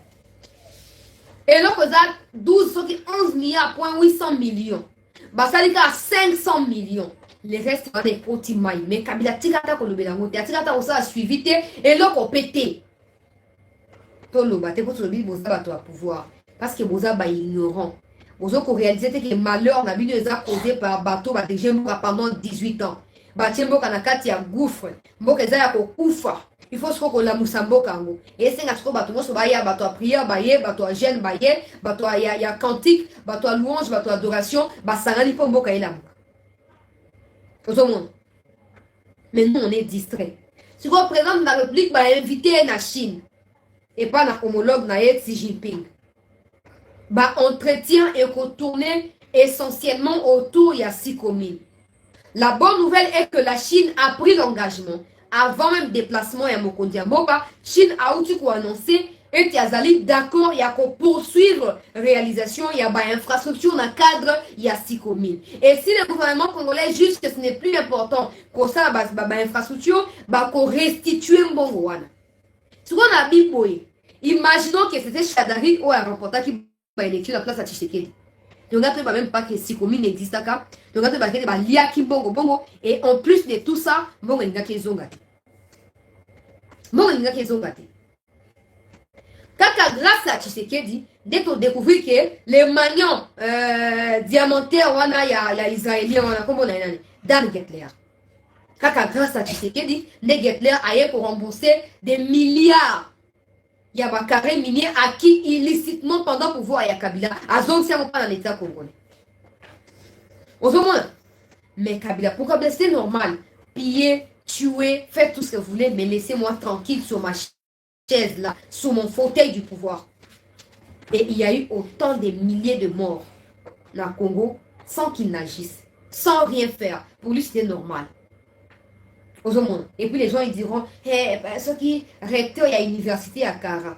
Et là, ça 12, 11 milliards, 800 millions. Bah, ça dit qu'à 500 millions. Les restes, c'est des petits mailles. Mais Kabila, Tigata, qu'on le bélango, Tigata, on s'est suivi, et là, on pété. Tout le bateau, pour le vous avez pouvoir. Parce que vous avez ignorant. Vous avez réalisé que le malheur, on a vu les a causé par bateau, bah, déjà, pendant 18 ans. Bah, tiens, bon, il y a gouffre. Bon, il y a koufa. Il faut se rendre la musambo kango. Et c'est un bateau, on se va y a bateau à prière, bateau à gêne, bateau à y a cantique, bateau à louange, bateau à adoration, bah ça n'a pas mboka et la mboka. Mais nous, on est distrait. Si vous présente la République, bah invité la Chine. Et pas la homologue na Xi Jinping. Bah entretien et retourner essentiellement autour il y a 6 communes. La bonne nouvelle est que la Chine a pris l'engagement. Avant même déplacement à Mokondia Moba, Chine a aussi annoncé et Tiazali d'accord, il y a qu'on poursuivre réalisation, il y a une infrastructure dans le cadre, il y a 6 communes. Et si le gouvernement congolais juge que ce n'est plus important qu'on ça, infrastructure, qu'on restitue un bon roi. Ce qu'on a mis pour imaginons que c'était Chadari ou un remportant qui va électer la place à Tshisekedi. Donc, on ne même pas que 6 communes n'existent pas. Donc, on ne pas lier qui bongo bongo. Et en plus de tout ça, bon, il y a qui ont gâté. Bon, il y a qui ont gâté. Grâce à Tshisekedi, dès qu'on découvre que les maniants diamantaires, il y a Israéliens, comme on a dans Getler. Grâce à Tshisekedi, les Getler aillent pour rembourser des milliards. Il y a un carré minier acquis illicitement pendant le pouvoir à Kabila. À zone, c'est pas dans l'État congolais. Au moins, mais Kabila, pour Kabila, c'est normal. Piller, tuer, faites tout ce que vous voulez, mais laissez-moi tranquille sur ma chaise là, sur mon fauteuil du pouvoir. Et il y a eu autant de milliers de morts dans le Congo sans qu'il n'agisse, sans rien faire. Pour lui, c'était normal. Et puis les gens ils diront, ceux qui recteur, il y a une université à Kara.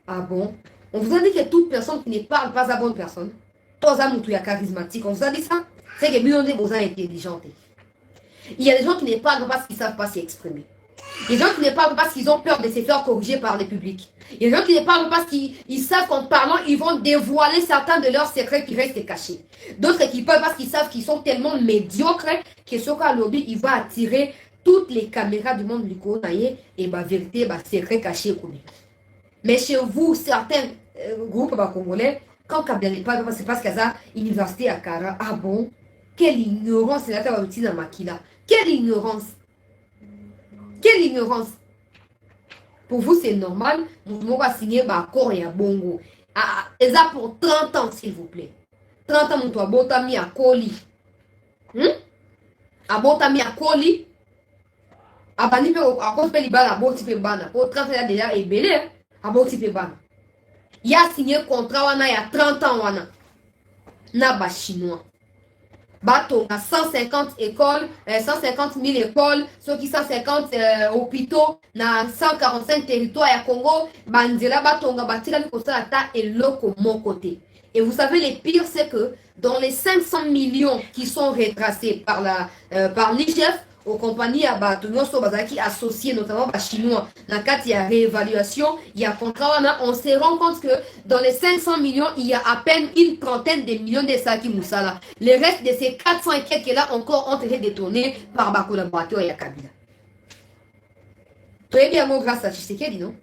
Ah bon? On vous a dit que toute personne qui ne parle pas à bonne personne, tous les charismatique, on vous a dit ça? C'est que millions de gens intelligents. Il y a des gens qui ne parlent pas parce qu'ils ne savent pas s'exprimer. Il y a des gens qui ne parlent pas parce qu'ils ont peur de se faire corriger par le public. Il y a des gens qui ne parlent pas parce qu'ils savent qu'en parlant, ils vont dévoiler certains de leurs secrets qui restent cachés. D'autres qui parlent parce qu'ils savent qu'ils sont tellement médiocres que ce qu'à lobby, il va attirer toutes les caméras du monde du Konaïe et vérité, secret caché. Mais chez vous, certains groupes congolais, quand Kabila n'est pas, c'est parce qu'il y a une université à Kara. Ah bon? Quelle ignorance, c'est là que tu as Makila. Quelle ignorance! Quelle ignorance! Pour vous, c'est normal. Vous va signer un accord et un bongo. Et ça pour 30 ans, s'il vous plaît. 30 ans, mon toit, bon, t'as mis à Koli. Ah bon, t'as mis à Koli. Abani pe akos pe libana bo ti pe bana po 30 ans déjà est belé abo ti pe bana il a signé contrat wana il y a 30 ans wana na ba chinois bato na 150 écoles 150 000 écoles ceux qui 150 hôpitaux na 145 territoires ya Congo banzela batonga batila mi kosala ta eloko mon côté. Et vous savez le pire c'est que dans les 500 millions qui sont retracés par l'IGF aux compagnies à qui associés notamment aux Chinois dans le cadre de la réévaluation, il y a contrat, on se rend compte que dans les 500 millions, il y a à peine une trentaine de millions de Saki Moussala. Le reste de ces 400 et quelques là encore ont été détournés par ma collaborateur et Kabila. Très bien, grâce à Tshisekedi, non?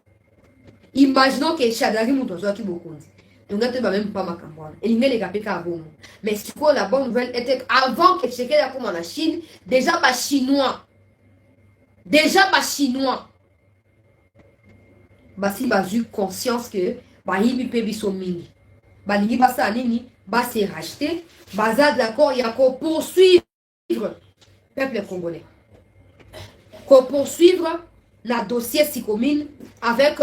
Imaginons que Chadari Moutozo qui beaucoup dit. Donc, on ne va même pas ma campagne. Et il met les gapés à vous. Mais ce que la bonne nouvelle était qu'avant que Tshisekedi a comme en Chine, déjà pas chinois. Si j'ai eu conscience que il peut être mini. Il va se racheter. D'accord, il y a qu'on poursuivre le peuple congolais. Qu'on poursuivre le dossier Sikomine avec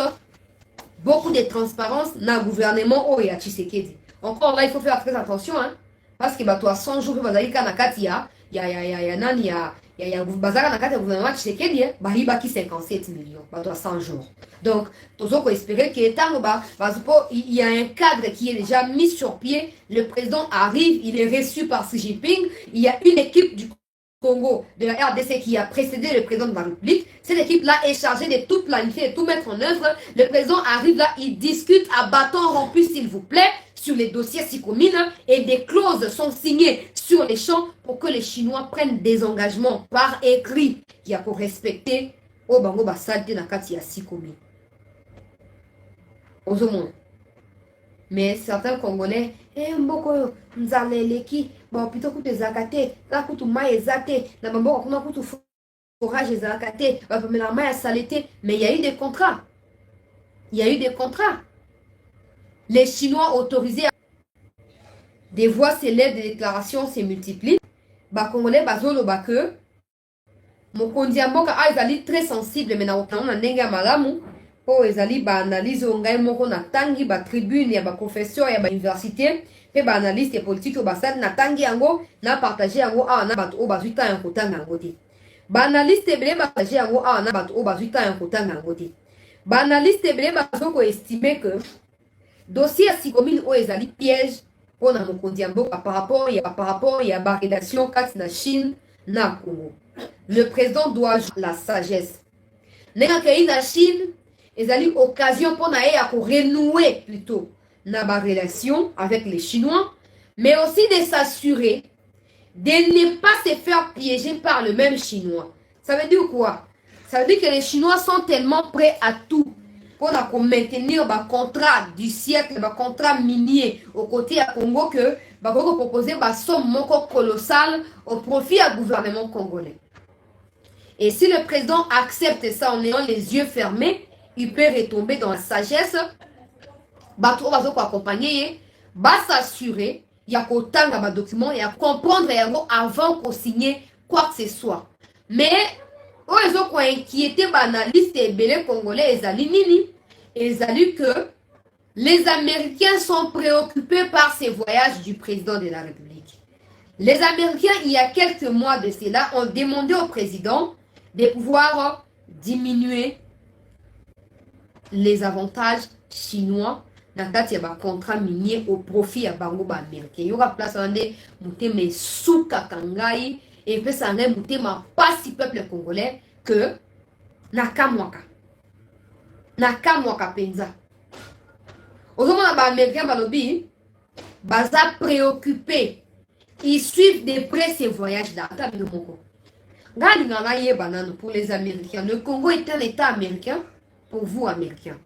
beaucoup de transparence dans le gouvernement et à Tshisekedi. Encore là, il faut faire très attention. Hein? Parce que bato à 100 jours bazali ka na kati ya nani ya bazaka na kati ya gouvernement Tshisekedi bahiba ki 57 millions bato à 100 jours. Donc tozo ko espérer que tango il y a un cadre qui est déjà mis sur pied, le président arrive, il est reçu par Xi Jinping, il y a une équipe du Congo, de la RDC qui a précédé le président de la République. Cette équipe-là est chargée de tout planifier, de tout mettre en œuvre. Le président arrive là, il discute à bâton rompu, s'il vous plaît, sur les dossiers SICOMINE et des clauses sont signées sur les champs pour que les Chinois prennent des engagements par écrit qui a pour respecter au Bango Basalté Nakati à SICOMINE. Aux hommes. Mais certains Congolais, mboko nzaleleki, bon plutôt que des zakate, là que tu maïs zate, na mambo kuna kutu forage zakate, mais la maïs saleté, mais il y a eu des contrats. Il y a eu des contrats. Les Chinois autorisés, des voix s'élèvent, des déclarations se multiplient. Ba Congolais bazolo bake, mokondi mboka azali très sensible, mais na okana nenga malamu. Po ezali ba analyse ngai moko na tangi ba tribune ya ba professeur ya ba université pe ba analyste politique ba sali na tangi yango na partager yango na bato o bazuta ya kotanga yango te. Ba analyste bele ba partager yango na bato o bazuta ya kotanga yango te. Ba analyste bele ba ko estimer que dossier SICOMINE o ezali piège pour na mokondi ya mboka par rapport ya ba rédaction kati na Chine na Congo. Le président doit la sagesse. Nenga kei na Chine ezali occasion pour nae à renouer plutôt na ba relation avec les Chinois, mais aussi de s'assurer de ne pas se faire piéger par le même Chinois. Ça veut dire quoi? Ça veut dire que les Chinois sont tellement prêts à tout pour maintenir le contrat du siècle, le contrat minier au côté à Congo que va proposer une somme colossale au profit du gouvernement congolais. Et si le président accepte ça en ayant les yeux fermés, il peut retomber dans la sagesse. Bato bazo ko accompagner, ba s'assurer, il y a autant de documents, il y a comprendre avant qu'on signe quoi que ce soit. Mais ils ont inquiété banaliste et belé congolais ezali nini, ezali que les Américains sont préoccupés par ces voyages du président de la République. Les Américains, il y a quelques mois de cela, ont demandé au président de pouvoir diminuer les avantages chinois dans le contrat minier au profit à Bango américain. Il y aura place à des souka kangai et puis ça n'a pas si peuple congolais que nakamwaka penza. Aux hommes américains balobi baza préoccupé. Ils suivent de près ces voyages là. Pour les Américains, le Congo est un État américain. Pour vous, Américains,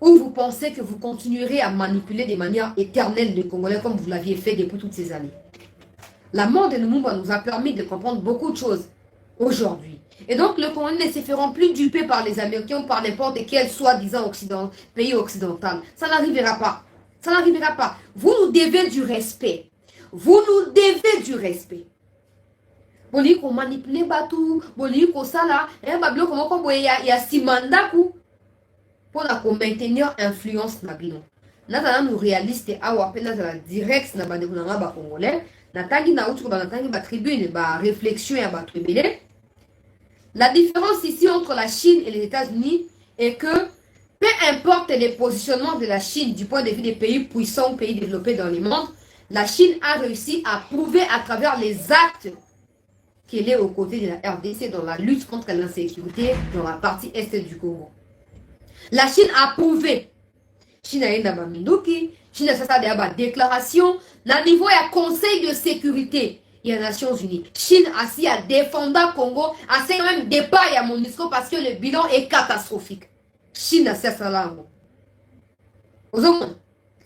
ou vous pensez que vous continuerez à manipuler de manière éternelle les Congolais comme vous l'aviez fait depuis toutes ces années. La mort de Lumumba nous a permis de comprendre beaucoup de choses aujourd'hui. Et donc, le Congolais ne se feront plus duper par les Américains ou par n'importe quel soi-disant pays occidental. Ça n'arrivera pas. Ça n'arrivera pas. Vous nous devez du respect. Vous nous devez du respect. Boli ko manipuler batu, boli ko sala, bablo ko moko boye ya simandaku pour la maintenir influence na bino. Natana nous réaliste awa pena la direct na bande kuna ba congolais, na tangi na utu ba tangi ba tribune ba réflexion ya ba tribune. La différence ici entre la Chine et les États-Unis est que peu importe les positionnements de la Chine du point de vue des pays puissants, pays développés dans le monde, la Chine a réussi à prouver à travers les actes qu'elle est aux côtés de la RDC dans la lutte contre l'insécurité dans la partie est du Congo. La Chine a prouvé. Chine a une Minduki, Chine a une déclaration. Au niveau du Conseil de sécurité et des Nations Unies, Chine a défendu le Congo, a même départ à MONUSCO parce que le bilan est catastrophique. Chine a fait ça.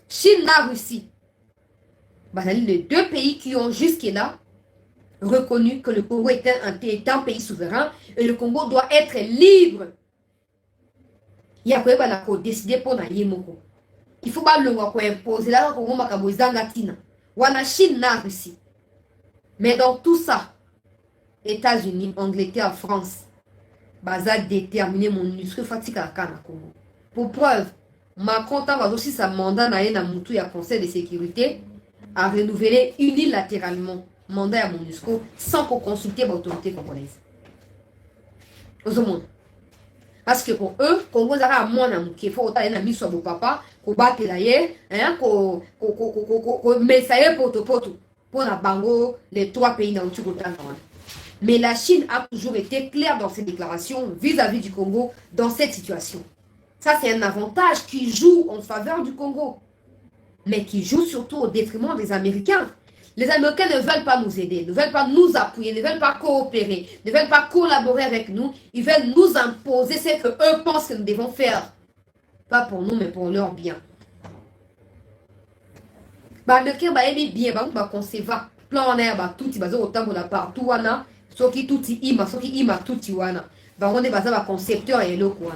Chine a Russie. Les deux pays qui ont jusque-là reconnu que le Congo est un pays souverain et le Congo doit être libre. Il y a quoi décider pour Nayemoko. Il faut pas le imposer là Congo makabozangatina. Wana Chine na Russie. Mais dans tout ça, États-Unis, Angleterre, France, baza déterminer mon industrie fatigue à Congo. Pour preuve, Macron a aussi sa mandat na mutu ya Conseil de sécurité. a renouvelé unilatéralement le mandat à MONUSCO sans qu'on consulte l'autorité congolaise. Parce que pour eux, Congo a moins de faut autant un ami sur vos papa, qu'on batte l'ailleurs, qu'on met ça pour la bango, les 3 pays dans le Tchoukotan. Mais la Chine a toujours été claire dans ses déclarations vis-à-vis du Congo dans cette situation. Ça, c'est un avantage qui joue en faveur du Congo, mais qui joue surtout au détriment des Américains. Les Américains ne veulent pas nous aider, ne veulent pas nous appuyer, ne veulent pas coopérer, ne veulent pas collaborer avec nous. Ils veulent nous imposer ce qu'eux pensent que nous devons faire. Pas pour nous, mais pour leur bien. Les Américains aiment bien, ils concevoir. Plan on a tout, ils ont autant de partout. Ce qui tout ima, ce qui ima tout wana. On est basé sur concepteur et le quoi.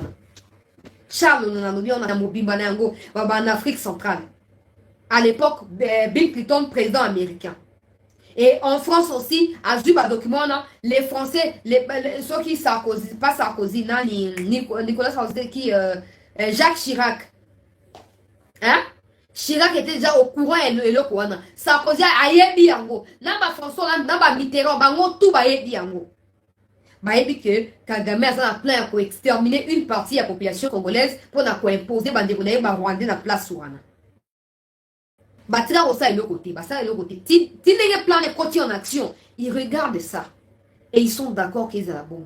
Charles, on a Mobimba en Afrique centrale. À l'époque, Bill Clinton, président américain. Et en France aussi, à un document, les Français, ceux qui Sarkozy, pas Sarkozy, Nicolas Sarkozy, qui Jacques Chirac. Hein? Chirac était déjà au courant et le courant. Sarkozy a yebi yango. Namba François, namba Mitterrand, bango tout ba yebi yango. Ba yebi que Kagame a plein pour exterminer une partie de la population congolaise pour imposer bandeko ba Rwandais na place wana. Batira aussi l'autre côté, ça l'autre côté. Si les plans les côtés en action, ils regardent ça et ils sont d'accord qu'ils ont bon.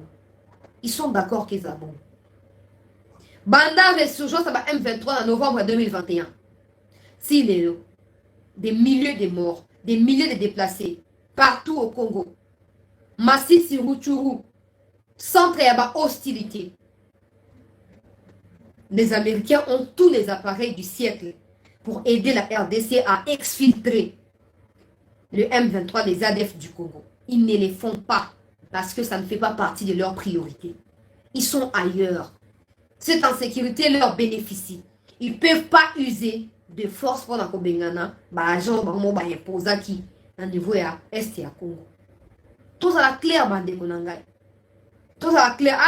Ils sont d'accord qu'ils ont bon. Banda résurgence à M23 en novembre 2021. S'il est là, des milliers de morts, des milliers de déplacés partout au Congo. Massy Ruchuru, centre et hostilité. Les Américains ont tous les appareils du siècle pour aider la RDC à exfiltrer le M23 des ADF du Congo. Ils ne les font pas parce que ça ne fait pas partie de leurs priorités. Ils sont ailleurs. Cette insécurité leur bénéficie. Ils ne peuvent pas user de force pour la Kobengana, agent imposa qui à niveau à Est et à Congo. Tout ça la clair bande konangai. Tout ça la clair.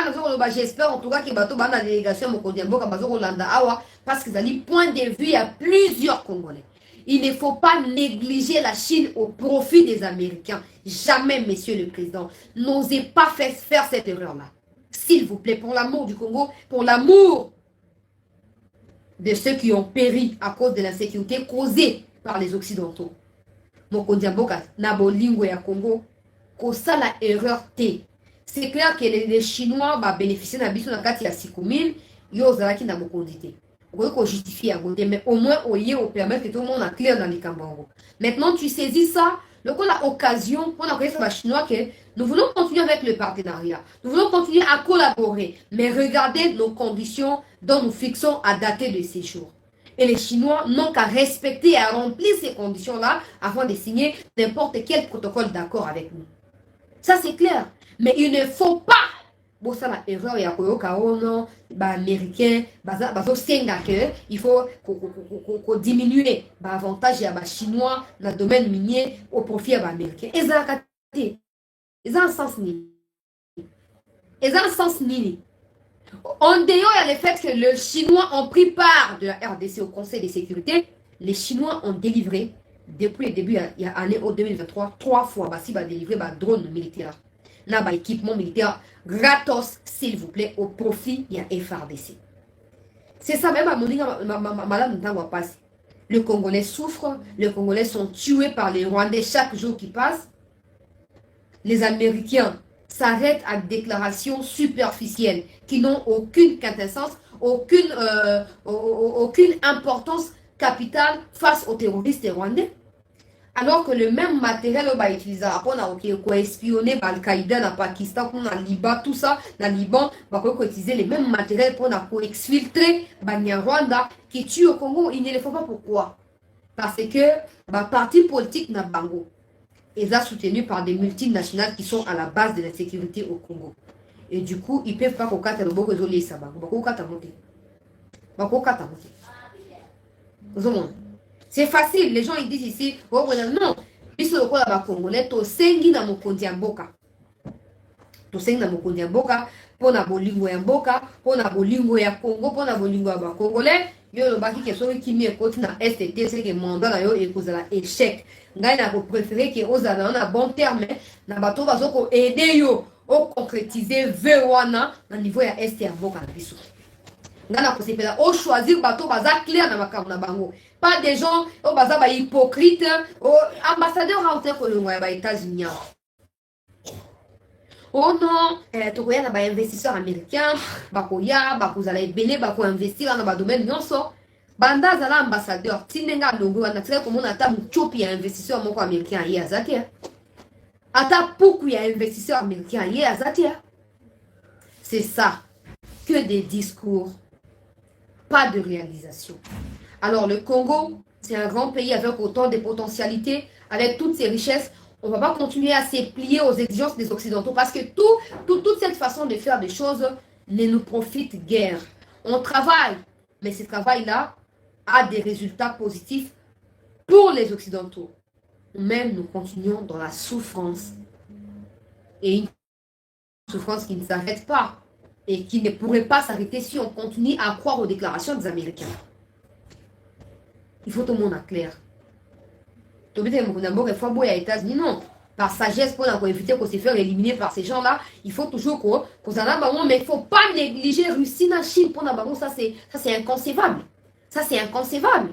J'espère en tout cas que bateau bande la délégation Mokondiamboka bazo Rolanda awa parce qu'ils ont point de vue à plusieurs Congolais. Il ne faut pas négliger la Chine au profit des Américains. Jamais, Monsieur le Président. N'osez pas faire cette erreur-là. S'il vous plaît, pour l'amour du Congo, pour l'amour de ceux qui ont péri à cause de l'insécurité causée par les Occidentaux. Mokondiamboka, Nabolingo et Congo, ça la erreur T. C'est clair que les Chinois vont bénéficier d'un biso dans 6 000, ils ont la mokondité. On peut justifier à côté, mais au moins, on permet que tout le monde a clair dans les Kambango. Maintenant, tu saisis ça, donc on a occasion, on a fait les Chinois que nous voulons continuer avec le partenariat. Nous voulons continuer à collaborer, mais regardez nos conditions dont nous fixons à dater de séjour. Et les Chinois n'ont qu'à respecter et à remplir ces conditions-là avant de signer n'importe quel protocole d'accord avec nous. Ça, c'est clair. Mais il ne faut pas. Bon, ça, la erreur, il y a un américain, il faut diminuer l'avantage des Chinois dans le domaine minier au profit des Américains. Ils ont un sens ni. Ils ont un sens ni. En dehors, il y a le fait que les Chinois ont pris part de la RDC au Conseil de sécurité. Les Chinois ont délivré, depuis le début, il y a l'année 2023, 3 fois, si va délivrer un drone militaire. Là, équipement militaire gratos, s'il vous plaît, au profit de la FRDC. C'est ça même à mon madame passe. Les Congolais souffrent, les Congolais sont tués par les Rwandais chaque jour qui passe. Les Américains s'arrêtent à des déclarations superficielles qui n'ont aucune quintessence, aucune importance capitale face aux terroristes rwandais. Alors que le même matériel va utiliser pour espionner Al-Qaïda dans le Pakistan, dans le Liban, tout ça, dans le Liban, va utiliser les mêmes matériels pour exfiltrer les Rwandais qui tuent au Congo. Ils ne le font pas pourquoi? Parce que le parti politique n'a bango. Ils sont soutenus par des multinationales qui sont à la base de la sécurité au Congo. Et du coup, ils ne peuvent pas résoudre ça. C'est facile, les gens ils disent ici, oh non, biso lokola ba Congolais to sengi na mokonzi ya mboka. To sengi na mokonzi ya mboka, pona bolingo ya mboka, pona bolingo ya Congo, pona bolingo ya ba Congolais, yo le baki ke soki kimi ekoti na STT c'est que mandat na yo ekozala échec ngai na préféré que ozala na bon terme na bato bazoko aider yo o concrétiser vœu wana na niveau ya est ya mboka na biso ngai na kosepela o choisir bato baza clair na makambo na bango pas des gens o baza ba hypocrite o ambassadeur autre kolongwa ya ba États-Unis. Oh non, tokoya na ba investisseurs américains, bakoya, bakozala ebele bako investir na ba domaine nyonso. Banda zala ambassadeur, tinenga longo wana tsaka komona ata muchopi ya investisseur moko américain ye azate. Ata puku ya investisseur américain ye azate. C'est ça, que des discours, pas de réalisation. Alors le Congo, c'est un grand pays avec autant de potentialités, avec toutes ses richesses. On ne va pas continuer à se plier aux exigences des Occidentaux parce que toute cette façon de faire des choses ne nous profite guère. On travaille, mais ce travail-là a des résultats positifs pour les Occidentaux. Même nous continuons dans la souffrance. Et une souffrance qui ne s'arrête pas et qui ne pourrait pas s'arrêter si on continue à croire aux déclarations des Américains. Il faut tout le monde en clair. États-Unis, non. Par sagesse, pour éviter qu'on se fasse éliminer par ces gens-là, il faut toujours qu'on s'en a, mais il ne faut pas négliger Russie, la Chine, pour ça c'est inconcevable. Ça c'est inconcevable.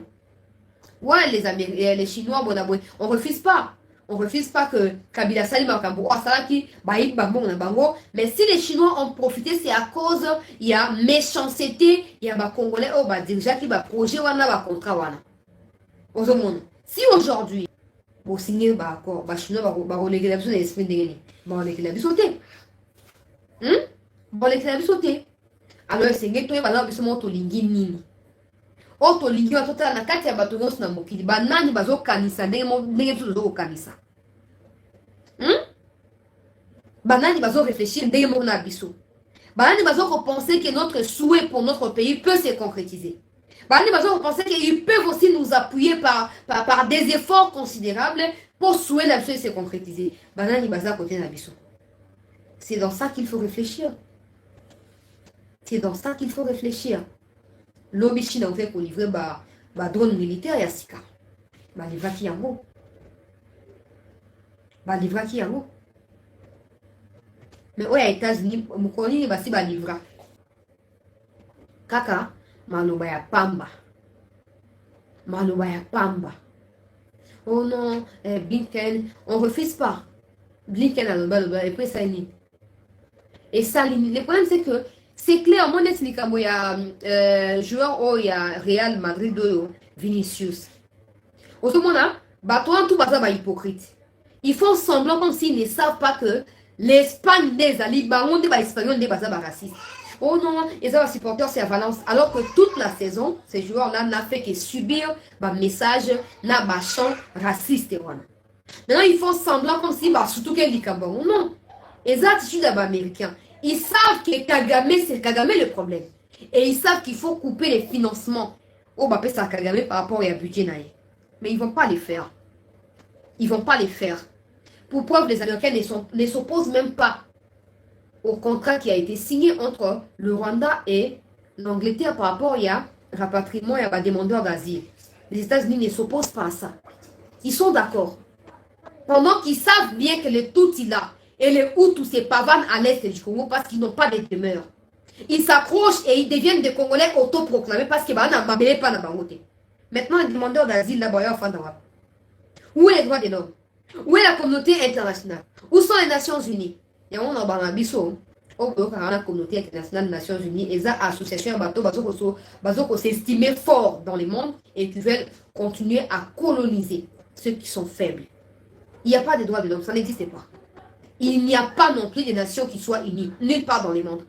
Ouais, les Chinois, on refuse pas. On refuse pas que Kabila Salima Kambo, mais si les Chinois ont profité, c'est à cause il y a méchanceté, il y a des Congolais, déjà qui va projet wana contrat wana. Si aujourd'hui pour signer accord, les Chinois vont reléguer la bisote l'esprit de gagner. Vont reléguer la bisote. Vont reléguer la bisote. Alors c'est que toi vas biso moto lingi nini. Oto lingi wa tota na kati ya bato nyonso na mokili. Banani bazo kanisa ndenge biso zo kanisa. Banani bazo réfléchir ndenge moko na biso. Banani bazo penser que notre souhait pour notre pays peut se concrétiser. Vous pensez qu'ils peuvent aussi nous appuyer par des efforts considérables pour souhaiter la chose se concrétiser. C'est dans ça qu'il faut réfléchir. C'est dans ça qu'il faut réfléchir. L'Obichine a fait pour livrer drone militaire et Sika. Livra qui en haut. Livra qui en haut. Mais ouais, aux États-Unis, je connais pas livra. Kaka. Maloba ya pamba. Oh non, Blinken, on refuse pas. Blinken a le et puis ça limite. Et ça limite. Le problème c'est que c'est clair, moi n'est-ce pas il y a joueur il y a Real Madrid Vinicius. Au ce moment-là, toi tout ça hypocrite. Ils font semblant comme s'ils ne savent pas que l'Espagne des alliés, on dit espagnol des racistes. Oh non, ils ont supporters c'est à Valence. Alors que toute la saison, ces joueurs-là n'ont fait que subir un message, un chant raciste. Maintenant, ils font semblant comme si, surtout qu'il y a non. Les attitudes américains, ils savent que Kagame, c'est Kagame le problème. Et ils savent qu'il faut couper les financements. Oh, bah, ça Kagame par rapport au budget. Mais ils ne vont pas les faire. Ils ne vont pas les faire. Pour preuve, les Américains ne s'opposent même pas au contrat qui a été signé entre le Rwanda et l'Angleterre par rapport à rapatriement et à demandeurs d'asile. Les États-Unis ne s'opposent pas à ça. Ils sont d'accord. Pendant qu'ils savent bien que les Tutsis là et les Hutus se pavanent à l'est du Congo parce qu'ils n'ont pas de demeure. Ils s'accrochent et ils deviennent des Congolais autoproclamés parce qu'ils n'ont pas de bangote. Maintenant, les demandeurs d'asile là-bas, où est les droits de l'homme? Où est la communauté internationale? Où sont les Nations Unies? Il y a la communauté internationale des Nations Unies et les associations qui s'estiment forts dans le monde et qui veulent continuer à coloniser ceux qui sont faibles. Il n'y a pas de droits de l'homme, ça n'existe pas. Il n'y a pas non plus de nations qui soient unies, nulle part dans le monde.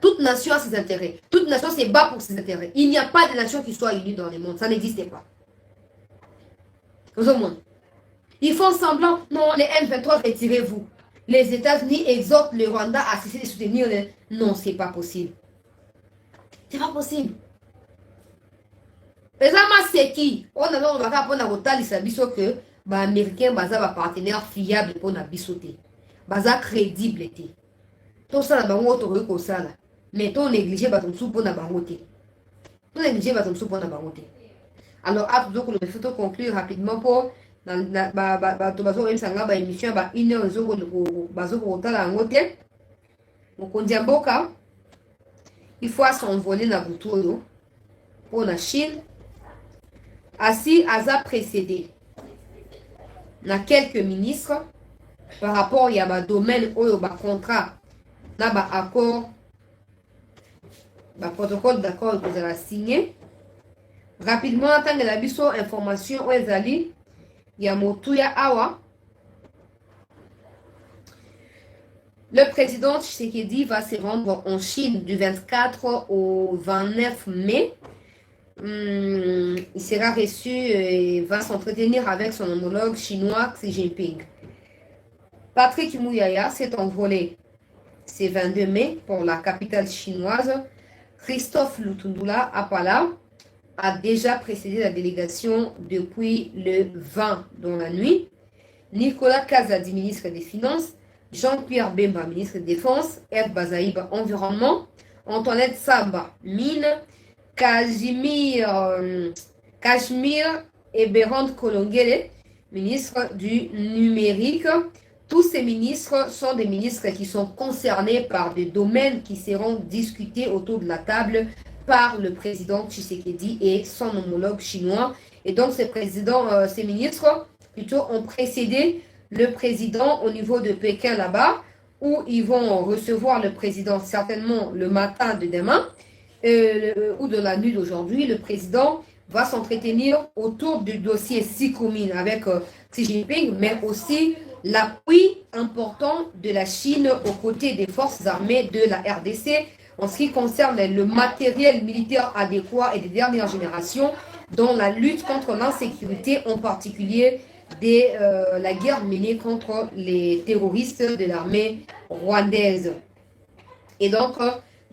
Toute nation a ses intérêts, toute nation se bat pour ses intérêts. Il n'y a pas de nation qui soit unie dans le monde, ça n'existe pas. Ils font semblant, non, les M23, retirez-vous. Les États-Unis exhortent le Rwanda à cesser de soutenir les... Non, c'est pas possible. C'est pas possible. Les Américains, c'est qui? On va faire que les Américains sont un partenaire fiable pour la bisoter. Baza crédible. Tout ça, mais ton négligé ton sou pour la bangote. Tout négliger va tomber pour la baroté. Alors, après, donc, le faut conclure rapidement pour émission, 1 heure, il faut s'envoler dans le tour pour la Chine. Ainsi, Aza précédé. Il y a quelques ministres par rapport à un domaine où il y a un contrat, il y a un accord, un protocole d'accord que vous avez signé. Rapidement, en tant que la information où il y a Motuya Awa. Le président Tshisekedi va se rendre en Chine du 24 au 29 mai. Il sera reçu et va s'entretenir avec son homologue chinois Xi Jinping. Patrick Mouyaya s'est envolé ce 22 mai pour la capitale chinoise. Christophe Lutundula Apala a déjà précédé la délégation depuis le 20 dans la nuit. Nicolas Kazadi, ministre des Finances. Jean-Pierre Bemba, ministre de Défense. Ed Bazaïba, Environnement. Antoinette Samba, Mine. Cachemire et Bérande Kolongele, ministre du Numérique. Tous ces ministres sont des ministres qui sont concernés par des domaines qui seront discutés autour de la table par le président Tshisekedi et son homologue chinois. Et donc ces ministres plutôt ont précédé le président au niveau de Pékin là-bas, où ils vont recevoir le président certainement le matin de demain. Ou de la nuit d'aujourd'hui, le président va s'entretenir autour du dossier Sikomin avec Xi Jinping, mais aussi l'appui important de la Chine aux côtés des forces armées de la RDC en ce qui concerne le matériel militaire adéquat et des dernières générations dans la lutte contre l'insécurité, en particulier la guerre menée contre les terroristes de l'armée rwandaise. Et donc,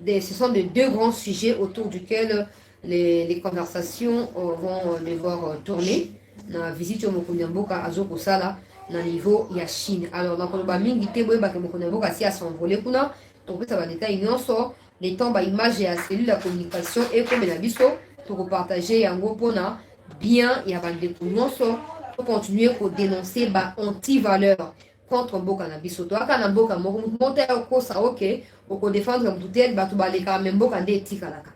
ce sont de deux grands sujets autour duquel les conversations vont devoir tourner. Dans la visite au Mokunyamboka à Zokosala, dans le niveau de la Chine. Alors, dans le mingi te boye bake Mokunyamboka si à s'envoler kuna, donc ça va détailler nyonso les temps ba image et à cellule de communication et comme la biso pour partager yango pona bien et avant de nyonso pour continuer pour dénoncer ba anti-valeur contre mboka na biso. Toi kana mboka moko monte ko sa OK. Pour défendre Moutel, Batoubaleka, même beaucoup de Tikalaka.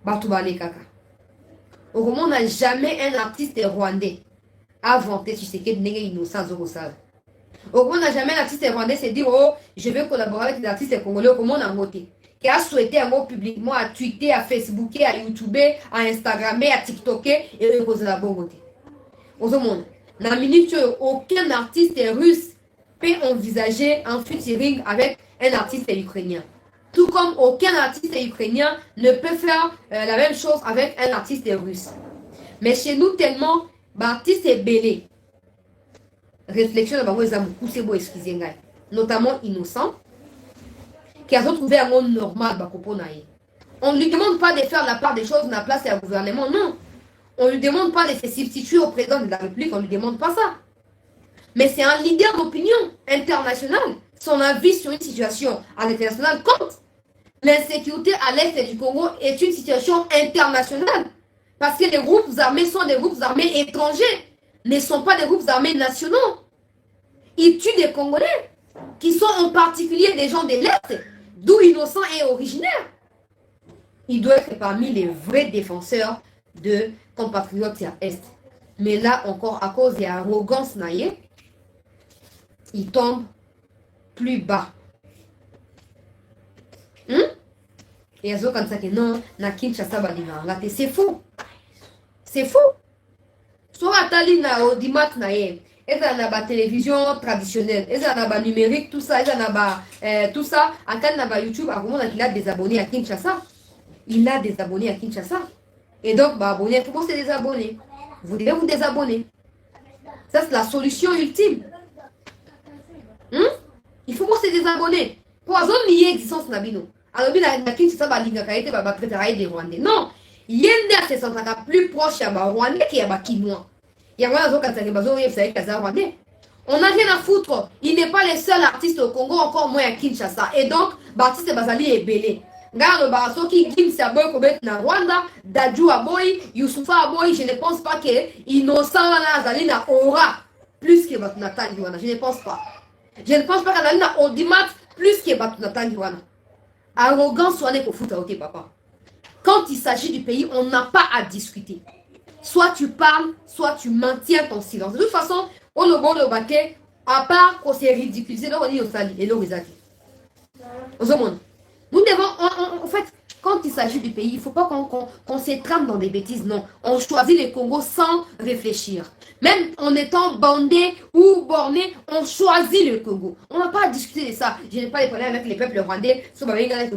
Batoubaleka. Au monde n'a jamais un artiste rwandais inventé sur ce qui est innocent Zokosal. Au monde n'a jamais un artiste rwandais se dire oh, je vais collaborer avec des artistes congolais au monde en côté. Qui a souhaité un mot publiquement à tweeter, à Facebooker, à YouTuber, à Instagrammer, à TikToker et à cause de la bonne côté. Au monde, dans la minute, aucun artiste russe peut envisager un featuring avec un artiste ukrainien. Tout comme aucun artiste ukrainien ne peut faire la même chose avec un artiste russe. Mais chez nous, tellement, l'artiste est belé. Réflexion, notamment Innocent, qui a retrouvé un monde normal. On ne lui demande pas de faire la part des choses dans la place du gouvernement, non. On ne lui demande pas de se substituer au président de la République, on ne lui demande pas ça. Mais c'est un leader d'opinion internationale. Son avis sur une situation à l'international compte. L'insécurité à l'est du Congo est une situation internationale. Parce que les groupes armés sont des groupes armés étrangers, ne sont pas des groupes armés nationaux. Ils tuent des Congolais, qui sont en particulier des gens de l'Est, d'où Innocent est originaire. Il doit être parmi les vrais défenseurs de compatriotes à Est. Mais là encore, à cause de l'arrogance naïe, il tombe plus bas. Et ils ont comme ça que non, na Kinshasa c'est faux. C'est faux. Soit Atali na audimat naïe, et ça na ba télévision traditionnelle, et ça na ba numérique, tout ça, et ça na ba tout ça, à quand na ba YouTube, à comment il a des abonnés à Kinshasa. Il a des abonnés à Kinshasa. Et donc, bah abonner, il faut se désabonner. Vous devez vous désabonner. Ça, c'est la solution ultime. Il faut se désabonner. Pour avoir une existence nabino. Alors, la Kinshasa va l'ingaïté va préparer des Rwandais. Non. Il y a une se sentira plus proche à Rwandais qui est à Kinois. Il y a un autre qui est à Rwandais. On n'a rien à foutre. Il n'est pas le seul artiste au Congo, encore moins à Kinshasa. Et donc, Baptiste Bazali est belé. Regarde, Barasoki, Gims Aboy, Kobet na Rwanda, Dadju Aboy, Youssoufa Aboy, je ne pense pas que innocent Azali na aura plus que Batunatan Giwana. Je ne pense pas. Je ne pense pas qu'Azali na audimat plus que Batunatan Giwana. Arrogance, soit n'est qu'au foot, ok, papa. Quand il s'agit du pays, on n'a pas à discuter. Soit tu parles, soit tu maintiens ton silence. De toute façon, on ne va pas à part qu'on s'est ridiculisé, donc on dit au sali et l'eau nous devons, en fait, quand il s'agit du pays, il ne faut pas qu'on s'étrame dans des bêtises, non. On choisit le Congo sans réfléchir. Même en étant bandé ou borné, on choisit le Congo. On n'a pas à discuter de ça. Je n'ai pas les problèmes avec les peuples rwandais. On va dire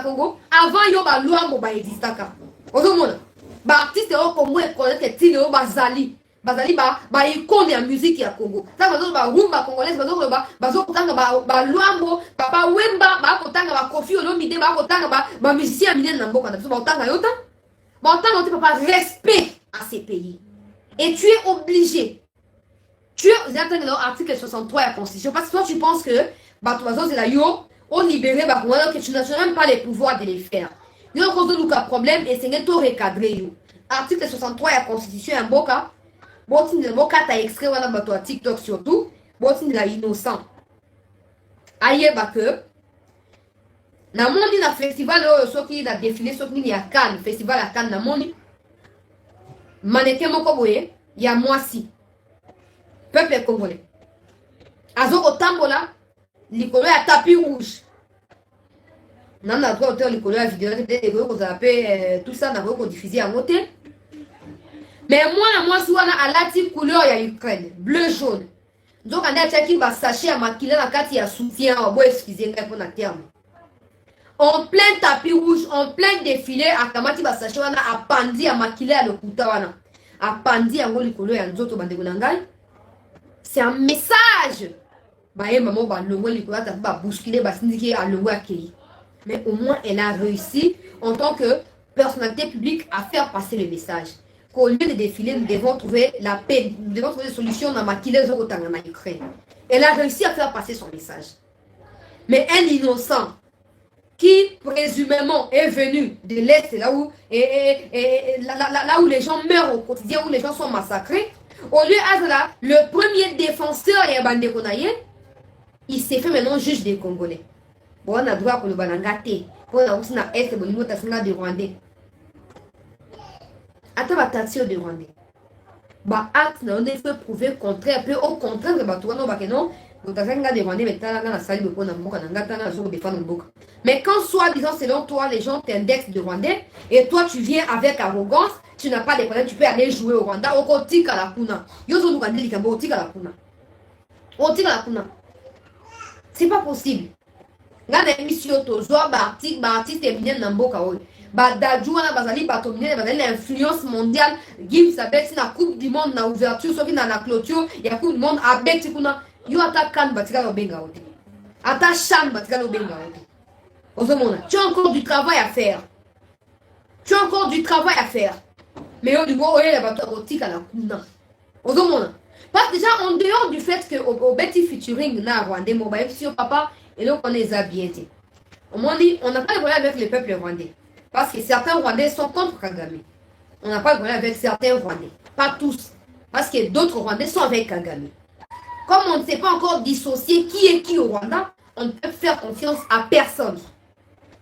Congo. Avant, il y a loi qui existait. Artiste comme moi, que Bazali. Bazali ba icône ya musique ya Congo. Ça bazo ba rumba congolaise bazo kotanga ba luambo papa wemba ba kotanga ba Koffi Olomide ba kotanga ba musicien minene na mboka na biso ba kotanga yota. Ba kotanga tu papa respect à ces pays. Et tu es obligé. Tu es dans l'article 63 de la Constitution parce que toi tu penses que ba toazo c'est la yo on libéré ba Congolais que tu n'as même pas les pouvoirs de les faire. Yo cause de un problème et c'est to recadrer yo. Article 63 de la Constitution en mboka. Bon, si le mot t'as extrait on a bateau à TikTok surtout, bon si la innocent. Aïe bah que na moni na festival so qui a défilé so qui a Cannes, festival à Cannes na moni. Mannequin moko boye, il y a moi si. Peuple congolais. Azoko tambola, likolo ya tapis rouge. Nana droit auteur likolo ya vidéo peut-être que vous appelez tout ça na ko diffuser à monter. Mais moi, si on a la couleur, il y a Ukraine, bleu, jaune. Donc, on a attaqué le sachet à maquiller la carte, il y a soutien, excusez-moi pour le terme. En plein tapis rouge, en plein défilé, à Kamati Basaché, on a appandi à maquiller à le Koutawana. Appandi à Ngoli Kolo et à Nzoto Bandegonangai. C'est un message. Maman, le Ngoli Kolo, tu vas bousculer, syndiquer à le Wakei. Mais au moins, elle a réussi, en tant que personnalité publique, à faire passer le message. Qu'au lieu de défiler, nous devons trouver la paix, nous devons trouver des solutions dans ma Ukraine. Elle a réussi à faire passer son message. Mais un innocent qui présumément est venu de l'Est, là où les gens meurent au quotidien, où les gens sont massacrés, au lieu de le premier défenseur et Bandé Konaye, il s'est fait maintenant juge des Congolais. Bon, on a droit pour le Balangate, pour la Oussina Est, pour le des Rwandais. Attends, la taxi de Rwandais. Bah, acte, on peut prouver contraire, peu au contraire, bah, toi, non, bah, que non, mais quand soi-disant selon toi les gens t'indexent de Rwandais et toi tu viens avec arrogance, tu n'as pas de problème, tu peux aller jouer au Rwanda au kotika la kuna. Yozo Lugandé likambo otika la kuna. Otika la kuna. C'est pas possible. Ngana émission tozwa ba artiste eminem na mboka oyo. Ba daju wana bazali bato minene bazali l'influence mondiale. Gims abeti na coupe du monde na ouverture soki na clôture ya coupe du monde abeti kuna. Yo ata kan batika lo benga ote. Ata chan batika lo benga ote. Ozomona, tu as encore du travail à faire. Tu as encore du travail à faire. Mais au niveau où la bateau rotique à la kuna. Ozomona. Parce que déjà en dehors du fait que au Betty featuring na Rwandais mobile sur papa et donc on les a bien dit. On m'a dit on n'a pas de problème avec les peuples rwandais parce que certains Rwandais sont contre Kagame. On n'a pas de problème avec certains Rwandais, pas tous, parce que d'autres Rwandais sont avec Kagame. Comme on ne sait pas encore dissocier qui est qui au Rwanda, on ne peut faire confiance à personne.